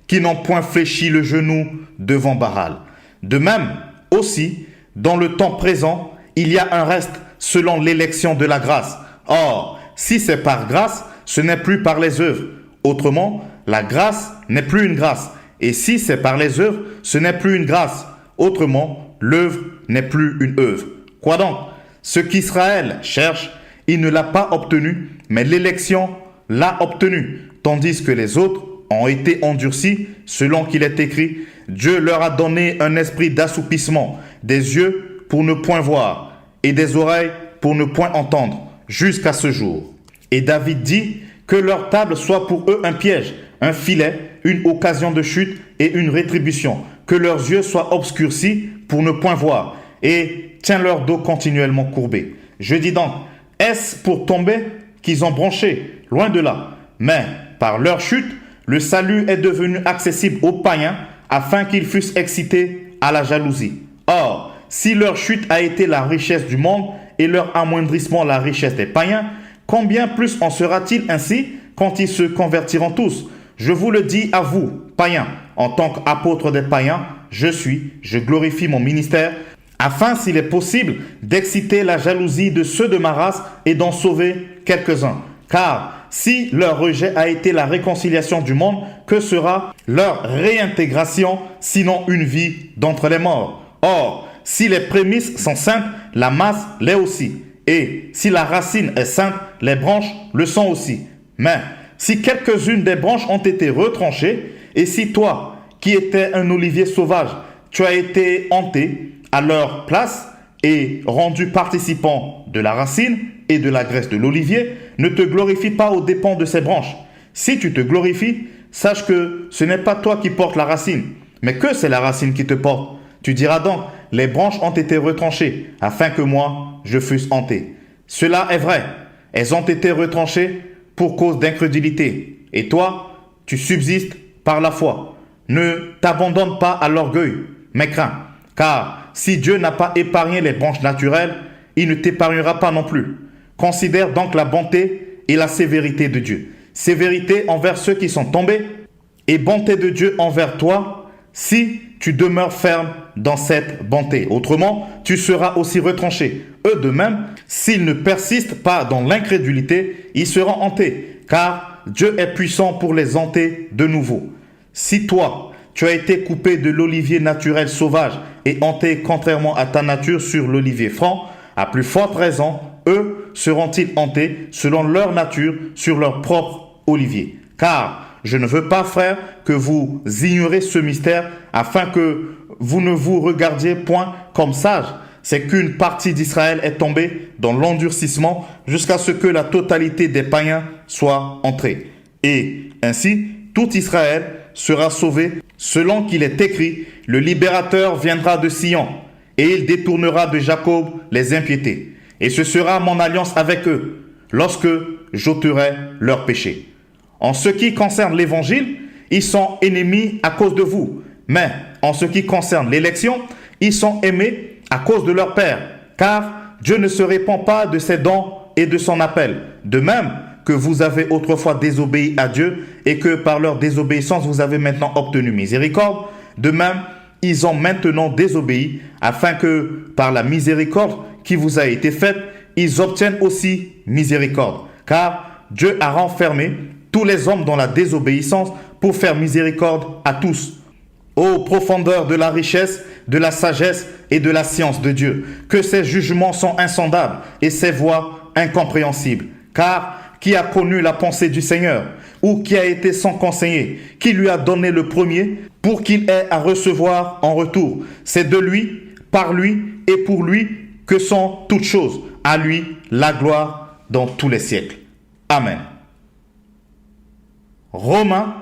qui n'ont point fléchi le genou devant Baal. De même, aussi, dans le temps présent, il y a un reste selon l'élection de la grâce. Or, si c'est par grâce, ce n'est plus par les œuvres. Autrement, la grâce n'est plus une grâce. Et si c'est par les œuvres, ce n'est plus une grâce. Autrement, l'œuvre n'est plus une œuvre. Quoi donc? Ce qu'Israël cherche, il ne l'a pas obtenu, mais l'élection l'a obtenu, tandis que les autres ont été endurcis, selon qu'il est écrit, Dieu leur a donné un esprit d'assoupissement, des yeux pour ne point voir, et des oreilles pour ne point entendre, jusqu'à ce jour. Et David dit que leur table soit pour eux un piège, un filet, une occasion de chute et une rétribution, que leurs yeux soient obscurcis pour ne point voir, et tiens leur dos continuellement courbé. Je dis donc, est-ce pour tomber qu'ils ont bronché? Loin de là. Mais par leur chute, le salut est devenu accessible aux païens afin qu'ils fussent excités à la jalousie. Or, si leur chute a été la richesse du monde et leur amoindrissement la richesse des païens, combien plus en sera-t-il ainsi quand ils se convertiront tous? Je vous le dis à vous, païens, en tant qu'apôtre des païens, je glorifie mon ministère, afin, s'il est possible, d'exciter la jalousie de ceux de ma race et d'en sauver quelques-uns. Car si leur rejet a été la réconciliation du monde, que sera leur réintégration, sinon une vie d'entre les morts? Or, si les prémices sont saintes, la masse l'est aussi. Et si la racine est sainte, les branches le sont aussi. Mais si quelques-unes des branches ont été retranchées, et si toi, qui étais un olivier sauvage, tu as été hanté à leur place et rendu participant de la racine et de la graisse de l'olivier, ne te glorifie pas aux dépens de ces branches. Si tu te glorifies, sache que ce n'est pas toi qui portes la racine, mais que c'est la racine qui te porte. Tu diras donc, les branches ont été retranchées, afin que moi, je fusse hanté. Cela est vrai, elles ont été retranchées pour cause d'incrédulité. Et toi, tu subsistes par la foi. Ne t'abandonne pas à l'orgueil, mais crains. Car si Dieu n'a pas épargné les branches naturelles, il ne t'épargnera pas non plus. Considère donc la bonté et la sévérité de Dieu. Sévérité envers ceux qui sont tombés et bonté de Dieu envers toi si tu demeures ferme dans cette bonté. Autrement, tu seras aussi retranché. Eux de même, s'ils ne persistent pas dans l'incrédulité, ils seront hantés, car Dieu est puissant pour les hanter de nouveau. Si toi, tu as été coupé de l'olivier naturel sauvage et hanté contrairement à ta nature sur l'olivier franc, à plus forte raison, eux seront-ils hantés selon leur nature sur leur propre olivier. Car je ne veux pas, frères, que vous ignorez ce mystère afin que vous ne vous regardiez point comme sages. C'est qu'une partie d'Israël est tombée dans l'endurcissement jusqu'à ce que la totalité des païens soit entrée. Et ainsi, tout Israël sera sauvé selon qu'il est écrit, le libérateur viendra de Sion et il détournera de Jacob les impiétés. Et ce sera mon alliance avec eux lorsque j'ôterai leurs péchés. En ce qui concerne l'évangile, ils sont ennemis à cause de vous. Mais en ce qui concerne l'élection, ils sont aimés à cause de leur Père. Car Dieu ne se répand pas de ses dons et de son appel. De même que vous avez autrefois désobéi à Dieu et que par leur désobéissance vous avez maintenant obtenu miséricorde, de même ils ont maintenant désobéi afin que par la miséricorde qui vous a été faite, ils obtiennent aussi miséricorde. Car Dieu a renfermé tous les hommes dans la désobéissance pour faire miséricorde à tous. Ô profondeur de la richesse, de la sagesse et de la science de Dieu, que ses jugements sont insondables et ses voies incompréhensibles. Car qui a connu la pensée du Seigneur, ou qui a été son conseiller, qui lui a donné le premier pour qu'il ait à recevoir en retour? C'est de lui, par lui et pour lui que sont toutes choses. À lui la gloire dans tous les siècles. Amen. Romains,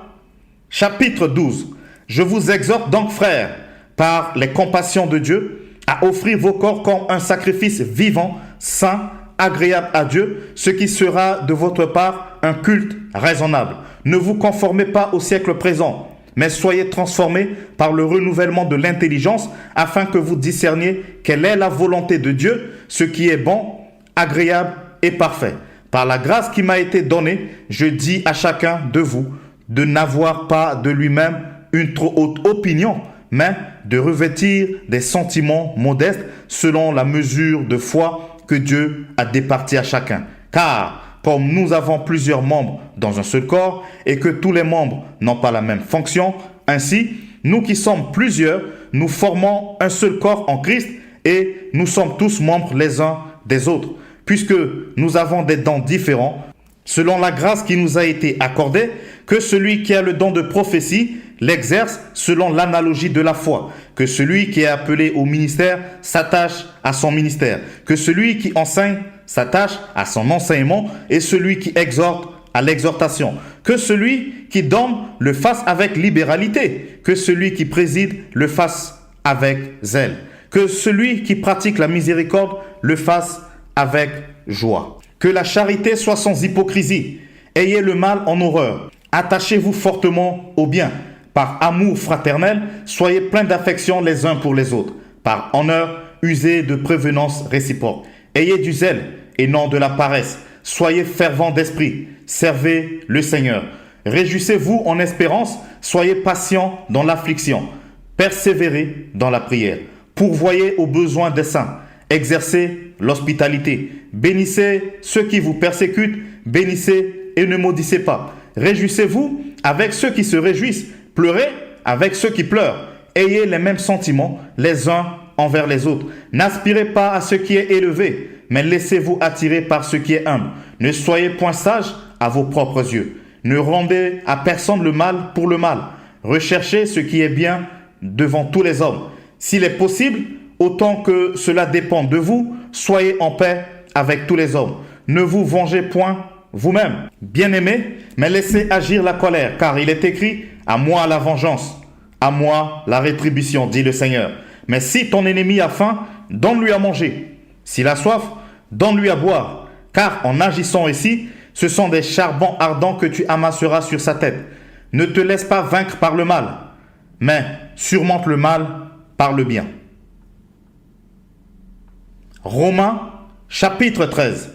chapitre 12. Je vous exhorte donc, frères, par les compassions de Dieu, à offrir vos corps comme un sacrifice vivant, saint, agréable à Dieu, ce qui sera de votre part un culte raisonnable. Ne vous conformez pas au siècle présent, mais soyez transformés par le renouvellement de l'intelligence, afin que vous discerniez quelle est la volonté de Dieu, ce qui est bon, agréable et parfait. Par la grâce qui m'a été donnée, je dis à chacun de vous de n'avoir pas de lui-même une trop haute opinion, mais de revêtir des sentiments modestes selon la mesure de foi que Dieu a départie à chacun. Car comme nous avons plusieurs membres dans un seul corps et que tous les membres n'ont pas la même fonction, ainsi, nous qui sommes plusieurs, nous formons un seul corps en Christ et nous sommes tous membres les uns des autres. Puisque nous avons des dons différents, selon la grâce qui nous a été accordée, que celui qui a le don de prophétie l'exerce selon l'analogie de la foi, que celui qui est appelé au ministère s'attache à son ministère, que celui qui enseigne s'attache à son enseignement et celui qui exhorte à l'exhortation, que celui qui donne le fasse avec libéralité, que celui qui préside le fasse avec zèle, que celui qui pratique la miséricorde le fasse avec joie. Que la charité soit sans hypocrisie. Ayez le mal en horreur. Attachez-vous fortement au bien. Par amour fraternel, soyez pleins d'affection les uns pour les autres. Par honneur, usez de prévenance réciproque. Ayez du zèle et non de la paresse. Soyez fervents d'esprit. Servez le Seigneur. Réjouissez-vous en espérance. Soyez patients dans l'affliction. Persévérez dans la prière. Pourvoyez aux besoins des saints. Exercez l'hospitalité. Bénissez ceux qui vous persécutent. Bénissez et ne maudissez pas. Réjouissez-vous avec ceux qui se réjouissent. Pleurez avec ceux qui pleurent. Ayez les mêmes sentiments les uns envers les autres. N'aspirez pas à ce qui est élevé, mais laissez-vous attirer par ce qui est humble. Ne soyez point sages à vos propres yeux. Ne rendez à personne le mal pour le mal. Recherchez ce qui est bien devant tous les hommes. S'il est possible, autant que cela dépend de vous, soyez en paix avec tous les hommes. Ne vous vengez point vous-même, bien-aimés, mais laissez agir la colère, car il est écrit « À moi la vengeance, à moi la rétribution, dit le Seigneur. Mais si ton ennemi a faim, donne-lui à manger. S'il a soif, donne-lui à boire. Car en agissant ici, ce sont des charbons ardents que tu amasseras sur sa tête. Ne te laisse pas vaincre par le mal, mais surmonte le mal par le bien. » Romains, chapitre 13.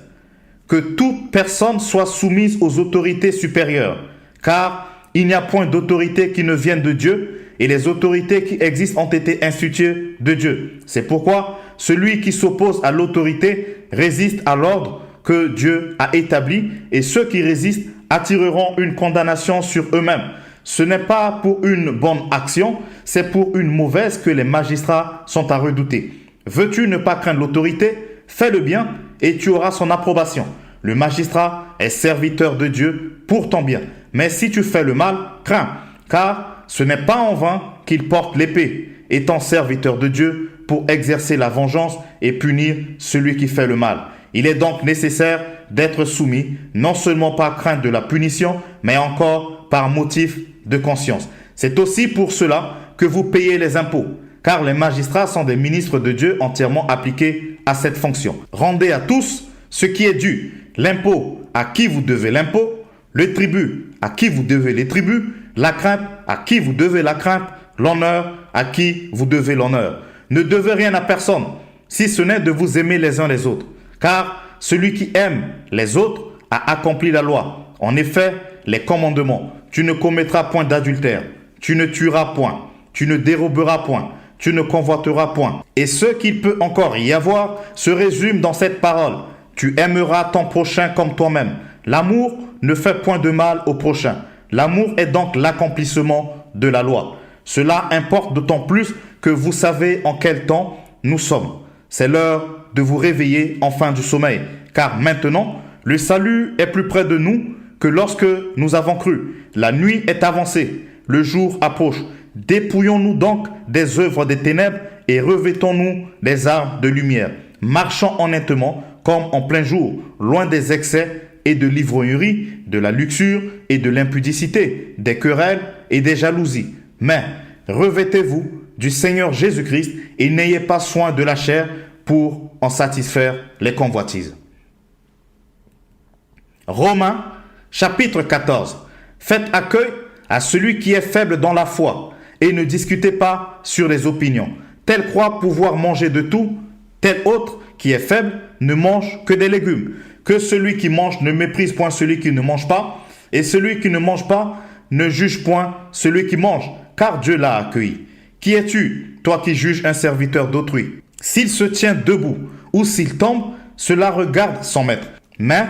Que toute personne soit soumise aux autorités supérieures, car il n'y a point d'autorité qui ne vienne de Dieu, et les autorités qui existent ont été instituées de Dieu. C'est pourquoi celui qui s'oppose à l'autorité résiste à l'ordre que Dieu a établi, et ceux qui résistent attireront une condamnation sur eux-mêmes. Ce n'est pas pour une bonne action, c'est pour une mauvaise que les magistrats sont à redouter. Veux-tu ne pas craindre l'autorité? Fais le bien et tu auras son approbation. Le magistrat est serviteur de Dieu pour ton bien. Mais si tu fais le mal, crains, car ce n'est pas en vain qu'il porte l'épée, étant serviteur de Dieu pour exercer la vengeance et punir celui qui fait le mal. Il est donc nécessaire d'être soumis, non seulement par crainte de la punition, mais encore par motif de conscience. C'est aussi pour cela que vous payez les impôts, car les magistrats sont des ministres de Dieu entièrement appliqués à cette fonction. Rendez à tous ce qui est dû, l'impôt à qui vous devez l'impôt, le tribut à qui vous devez les tributs, la crainte à qui vous devez la crainte, l'honneur à qui vous devez l'honneur. Ne devez rien à personne, si ce n'est de vous aimer les uns les autres, car celui qui aime les autres a accompli la loi. En effet, les commandements, tu ne commettras point d'adultère, tu ne tueras point, tu ne déroberas point, tu ne convoiteras point. Et ce qu'il peut encore y avoir se résume dans cette parole. Tu aimeras ton prochain comme toi-même. L'amour ne fait point de mal au prochain. L'amour est donc l'accomplissement de la loi. Cela importe d'autant plus que vous savez en quel temps nous sommes. C'est l'heure de vous réveiller enfin du sommeil. Car maintenant, le salut est plus près de nous que lorsque nous avons cru. La nuit est avancée, le jour approche. Dépouillons-nous donc des œuvres des ténèbres et revêtons-nous des armes de lumière. Marchons honnêtement comme en plein jour, loin des excès et de l'ivrognerie, de la luxure et de l'impudicité, des querelles et des jalousies. Mais revêtez-vous du Seigneur Jésus-Christ et n'ayez pas soin de la chair pour en satisfaire les convoitises. Romains, chapitre 14. Faites accueil à celui qui est faible dans la foi et ne discutez pas sur les opinions. Tel croit pouvoir manger de tout, tel autre qui est faible ne mange que des légumes. Que celui qui mange ne méprise point celui qui ne mange pas, et celui qui ne mange pas ne juge point celui qui mange, car Dieu l'a accueilli. Qui es-tu, toi qui juges un serviteur d'autrui? S'il se tient debout ou s'il tombe, cela regarde son maître. Mais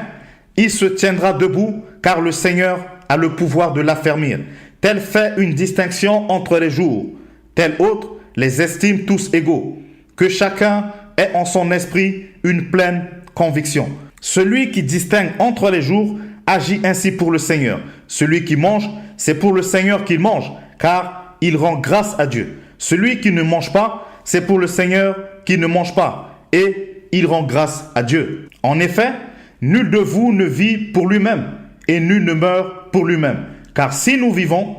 il se tiendra debout, car le Seigneur a le pouvoir de l'affermir. Tel fait une distinction entre les jours, tel autre les estime tous égaux. Que chacun ait en son esprit une pleine conviction. Celui qui distingue entre les jours agis ainsi pour le Seigneur. Celui qui mange, c'est pour le Seigneur qu'il mange, car il rend grâce à Dieu. Celui qui ne mange pas, c'est pour le Seigneur qui ne mange pas, et il rend grâce à Dieu. En effet, nul de vous ne vit pour lui-même, et nul ne meurt pour lui-même. Car si nous vivons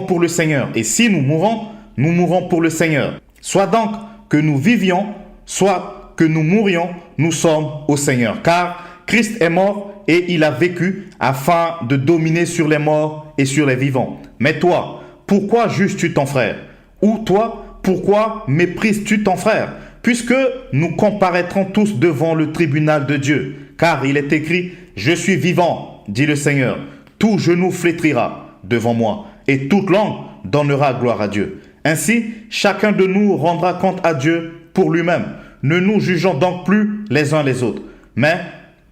pour le Seigneur, et si nous mourrons pour le Seigneur. Soit donc que nous vivions, soit que nous mourions, nous sommes au Seigneur. Car Christ est mort et il a vécu afin de dominer sur les morts et sur les vivants. Mais toi, pourquoi juges-tu ton frère? Ou toi, pourquoi méprises-tu ton frère? Puisque nous comparaîtrons tous devant le tribunal de Dieu. Car il est écrit, je suis vivant, dit le Seigneur. Tout genou flétrira devant moi et toute langue donnera gloire à Dieu. Ainsi, chacun de nous rendra compte à Dieu pour lui-même. Ne nous jugeons donc plus les uns les autres, mais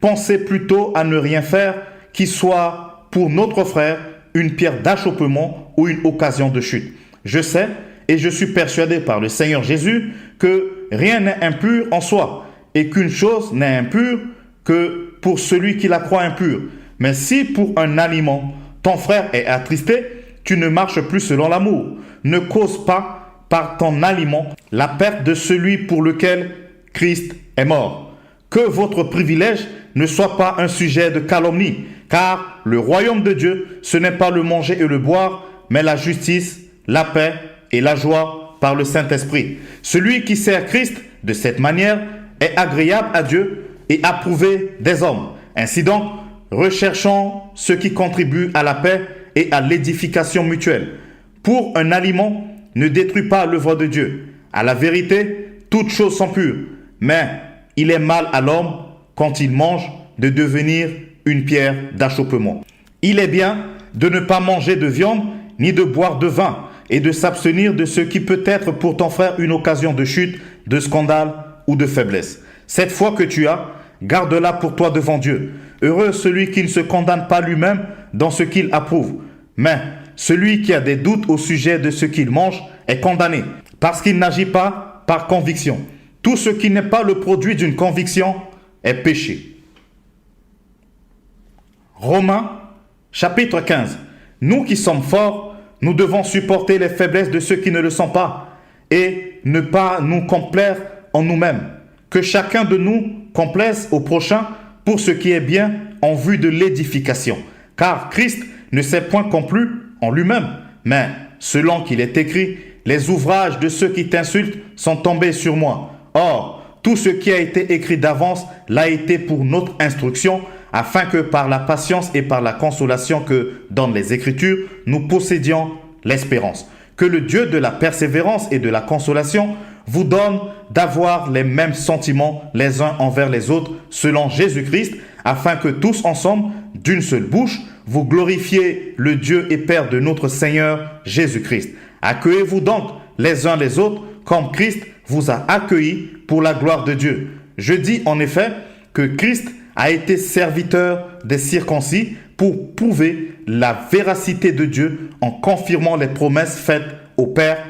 pensez plutôt à ne rien faire qui soit pour notre frère une pierre d'achoppement ou une occasion de chute. Je sais et je suis persuadé par le Seigneur Jésus que rien n'est impur en soi et qu'une chose n'est impure que pour celui qui la croit impure. Mais si pour un aliment, ton frère est attristé, tu ne marches plus selon l'amour. Ne cause pas par ton aliment la perte de celui pour lequel Christ est mort. Que votre privilège ne soit pas un sujet de calomnie, car le royaume de Dieu, ce n'est pas le manger et le boire, mais la justice, la paix et la joie par le Saint-Esprit. Celui qui sert Christ de cette manière est agréable à Dieu et approuvé des hommes. Ainsi donc, recherchons ce qui contribue à la paix et à l'édification mutuelle. Pour un aliment, ne détruis pas l'œuvre de Dieu. À la vérité, toutes choses sont pures, mais il est mal à l'homme, quand il mange, de devenir une pierre d'achoppement. Il est bien de ne pas manger de viande, ni de boire de vin, et de s'abstenir de ce qui peut être pour ton frère une occasion de chute, de scandale ou de faiblesse. Cette foi que tu as, garde-la pour toi devant Dieu. Heureux celui qui ne se condamne pas lui-même dans ce qu'il approuve. Mais celui qui a des doutes au sujet de ce qu'il mange est condamné, parce qu'il n'agit pas par conviction. Tout ce qui n'est pas le produit d'une conviction est péché. Romains, chapitre 15. Nous qui sommes forts, nous devons supporter les faiblesses de ceux qui ne le sont pas et ne pas nous complaire en nous-mêmes. Que chacun de nous complaise au prochain pour ce qui est bien en vue de l'édification. Car Christ ne s'est point complu en lui-même, mais selon qu'il est écrit, les ouvrages de ceux qui t'insultent sont tombés sur moi. Or, tout ce qui a été écrit d'avance l'a été pour notre instruction, afin que par la patience et par la consolation que donnent les Écritures, nous possédions l'espérance. Que le Dieu de la persévérance et de la consolation vous donne d'avoir les mêmes sentiments les uns envers les autres selon Jésus-Christ, afin que tous ensemble, d'une seule bouche, vous glorifiez le Dieu et Père de notre Seigneur Jésus-Christ. Accueillez-vous donc les uns les autres comme Christ vous a accueillis pour la gloire de Dieu. Je dis en effet que Christ a été serviteur des circoncis pour prouver la véracité de Dieu en confirmant les promesses faites au Père,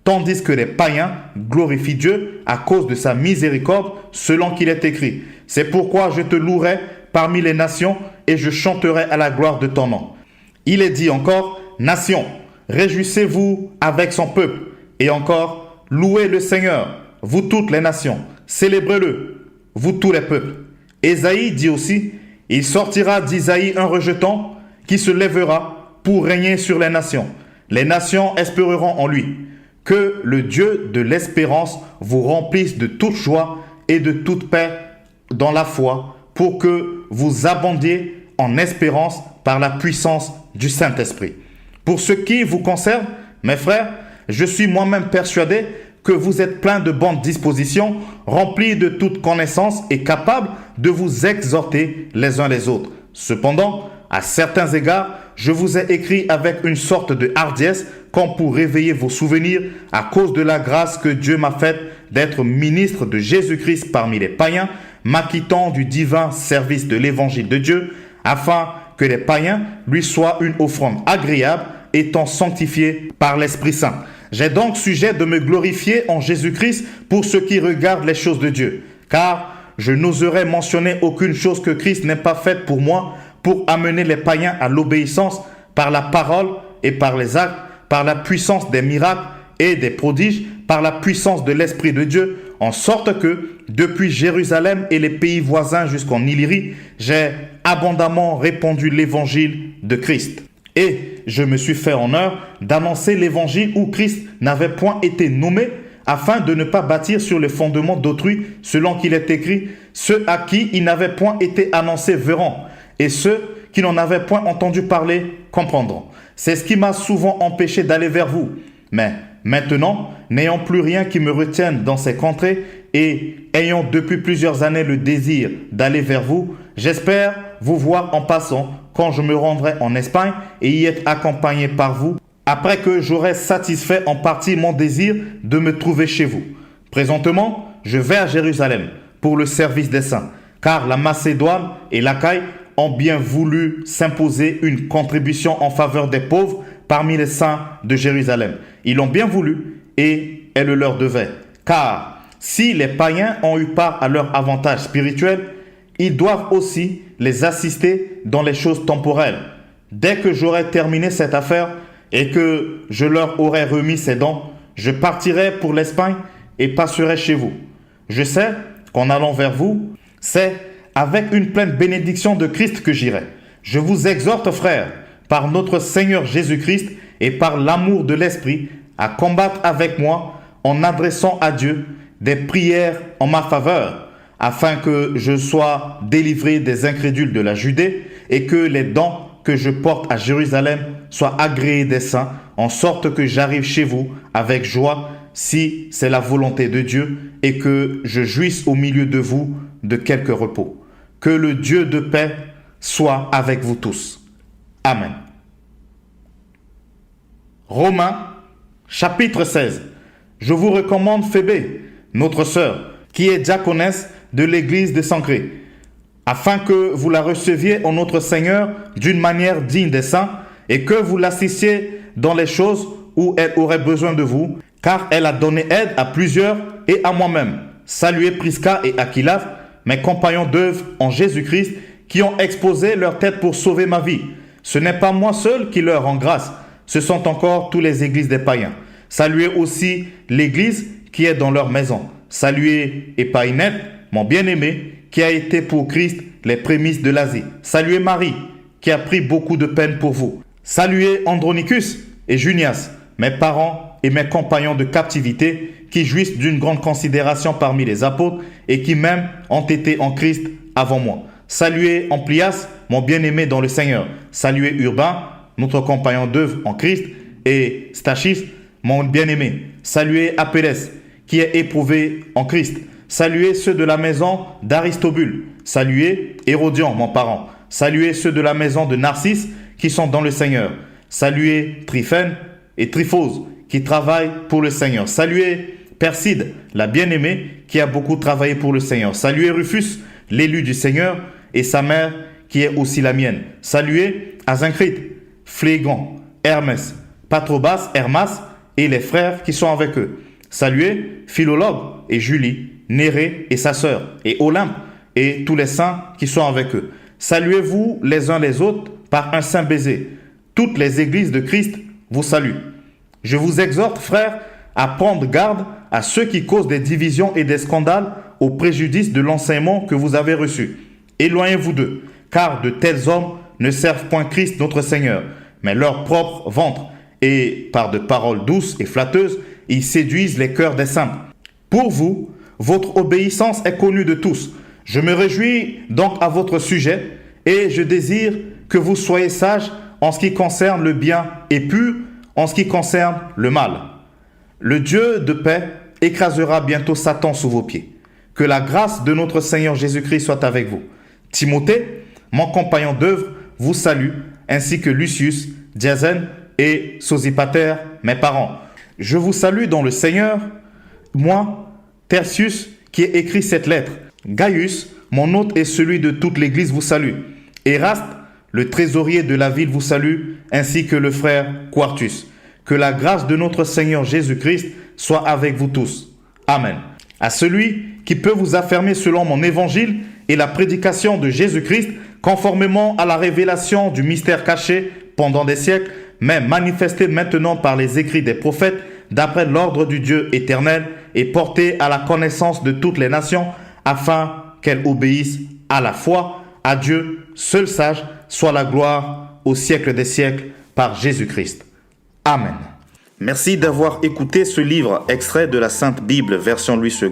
tandis que les païens glorifient Dieu à cause de sa miséricorde, selon qu'il est écrit. C'est pourquoi je te louerai parmi les nations et je chanterai à la gloire de ton nom. Il est dit encore, nations, réjouissez-vous avec son peuple. Et encore, louez le Seigneur, vous toutes les nations, célébrez-le, vous tous les peuples. Ésaïe dit aussi, il sortira d'Isaïe un rejeton qui se lèvera pour régner sur les nations. Les nations espéreront en lui. Que le Dieu de l'espérance vous remplisse de toute joie et de toute paix dans la foi, pour que vous abondiez en espérance par la puissance du Saint-Esprit. Pour ce qui vous concerne, mes frères, je suis moi-même persuadé que vous êtes pleins de bonnes dispositions, remplis de toute connaissance et capables de vous exhorter les uns les autres. Cependant, à certains égards, je vous ai écrit avec une sorte de hardiesse, comme pour réveiller vos souvenirs à cause de la grâce que Dieu m'a faite d'être ministre de Jésus-Christ parmi les païens, m'acquittant du divin service de l'évangile de Dieu, afin que les païens lui soient une offrande agréable, étant sanctifiés par l'Esprit Saint. J'ai donc sujet de me glorifier en Jésus-Christ pour ce qui regarde les choses de Dieu, car je n'oserais mentionner aucune chose que Christ n'ait pas faite pour moi, pour amener les païens à l'obéissance par la parole et par les actes, par la puissance des miracles et des prodiges, par la puissance de l'Esprit de Dieu, en sorte que, depuis Jérusalem et les pays voisins jusqu'en Illyrie, j'ai abondamment répandu l'évangile de Christ. Et je me suis fait honneur d'annoncer l'évangile où Christ n'avait point été nommé, afin de ne pas bâtir sur les fondements d'autrui, selon qu'il est écrit, ceux à qui il n'avait point été annoncé verront, et ceux qui n'en avaient point entendu parler comprendront. C'est ce qui m'a souvent empêché d'aller vers vous. Mais maintenant, n'ayant plus rien qui me retienne dans ces contrées et ayant depuis plusieurs années le désir d'aller vers vous, j'espère vous voir en passant quand je me rendrai en Espagne et y être accompagné par vous, après que j'aurai satisfait en partie mon désir de me trouver chez vous. Présentement, je vais à Jérusalem pour le service des saints, car la Macédoine et l'Achaïe ont bien voulu s'imposer une contribution en faveur des pauvres parmi les saints de Jérusalem. Ils l'ont bien voulu et elle le leur devait. Car si les païens ont eu part à leur avantage spirituel, ils doivent aussi les assister dans les choses temporelles. Dès que j'aurai terminé cette affaire et que je leur aurai remis ces dons, je partirai pour l'Espagne et passerai chez vous. Je sais qu'en allant vers vous, c'est avec une pleine bénédiction de Christ que j'irai. Je vous exhorte, frères, par notre Seigneur Jésus-Christ et par l'amour de l'Esprit, à combattre avec moi en adressant à Dieu des prières en ma faveur, afin que je sois délivré des incrédules de la Judée et que les dons que je porte à Jérusalem soient agréés des saints, en sorte que j'arrive chez vous avec joie, si c'est la volonté de Dieu, et que je jouisse au milieu de vous de quelque repos. Que le Dieu de paix soit avec vous tous. Amen. Romains, chapitre 16. Je vous recommande Phébé, notre sœur, qui est diaconesse de l'église de Sancré, afin que vous la receviez en notre Seigneur d'une manière digne des saints, et que vous l'assistiez dans les choses où elle aurait besoin de vous, car elle a donné aide à plusieurs et à moi-même. Saluez Prisca et Aquila, mes compagnons d'œuvre en Jésus-Christ, qui ont exposé leur tête pour sauver ma vie. Ce n'est pas moi seul qui leur rend grâce, ce sont encore tous les églises des païens. Saluez aussi l'église qui est dans leur maison. Saluez Épaïnette, mon bien-aimé, qui a été pour Christ les prémices de l'Asie. Saluez Marie, qui a pris beaucoup de peine pour vous. Saluez Andronicus et Junias, mes parents et mes compagnons de captivité, qui jouissent d'une grande considération parmi les apôtres et qui même ont été en Christ avant moi. Saluez Amplias, mon bien-aimé dans le Seigneur. Saluez Urbain, notre compagnon d'œuvre en Christ, et Stachys, mon bien-aimé. Saluez Apelles, qui est éprouvé en Christ. Saluez ceux de la maison d'Aristobule. Saluez Hérodion, mon parent. Saluez ceux de la maison de Narcisse, qui sont dans le Seigneur. Saluez Tryphène et Tryphose, qui travaillent pour le Seigneur. Saluez Perside, la bien-aimée, qui a beaucoup travaillé pour le Seigneur. Saluez Rufus, l'élu du Seigneur, et sa mère, qui est aussi la mienne. Saluez Azincrite, Phlégon, Hermès, Patrobas, Hermas, et les frères qui sont avec eux. Saluez Philologue et Julie, Nérée et sa sœur, et Olympe, et tous les saints qui sont avec eux. Saluez-vous les uns les autres par un saint baiser. Toutes les églises de Christ vous saluent. Je vous exhorte, frères, à prendre garde à ceux qui causent des divisions et des scandales au préjudice de l'enseignement que vous avez reçu. Éloignez-vous d'eux, car de tels hommes ne servent point Christ notre Seigneur, mais leur propre ventre, et par de paroles douces et flatteuses, ils séduisent les cœurs des saints. Pour vous, votre obéissance est connue de tous. Je me réjouis donc à votre sujet, et je désire que vous soyez sages en ce qui concerne le bien et purs en ce qui concerne le mal. Le Dieu de paix écrasera bientôt Satan sous vos pieds. Que la grâce de notre Seigneur Jésus-Christ soit avec vous. Timothée, mon compagnon d'œuvre, vous salue, ainsi que Lucius, Diazen et Sosipater, mes parents. Je vous salue dans le Seigneur, moi, Tertius, qui ai écrit cette lettre. Gaius, mon hôte et celui de toute l'Église vous salue. Éraste, le trésorier de la ville vous salue, ainsi que le frère Quartus. Que la grâce de notre Seigneur Jésus-Christ soit avec vous tous. Amen. À celui qui peut vous affirmer selon mon évangile et la prédication de Jésus-Christ, conformément à la révélation du mystère caché pendant des siècles, mais manifesté maintenant par les écrits des prophètes, d'après l'ordre du Dieu éternel, et porté à la connaissance de toutes les nations, afin qu'elles obéissent à la foi, à Dieu, seul sage, soit la gloire au siècle des siècles, par Jésus-Christ. Amen. Merci d'avoir écouté ce livre extrait de la Sainte Bible version Louis II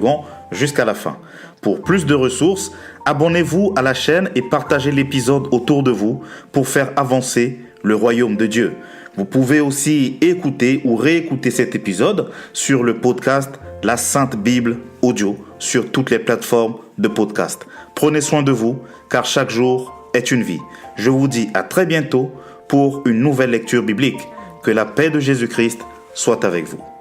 jusqu'à la fin. Pour plus de ressources, abonnez-vous à la chaîne et partagez l'épisode autour de vous pour faire avancer le royaume de Dieu. Vous pouvez aussi écouter ou réécouter cet épisode sur le podcast La Sainte Bible Audio sur toutes les plateformes de podcast. Prenez soin de vous car chaque jour est une vie. Je vous dis à très bientôt pour une nouvelle lecture biblique. Que la paix de Jésus-Christ soit avec vous.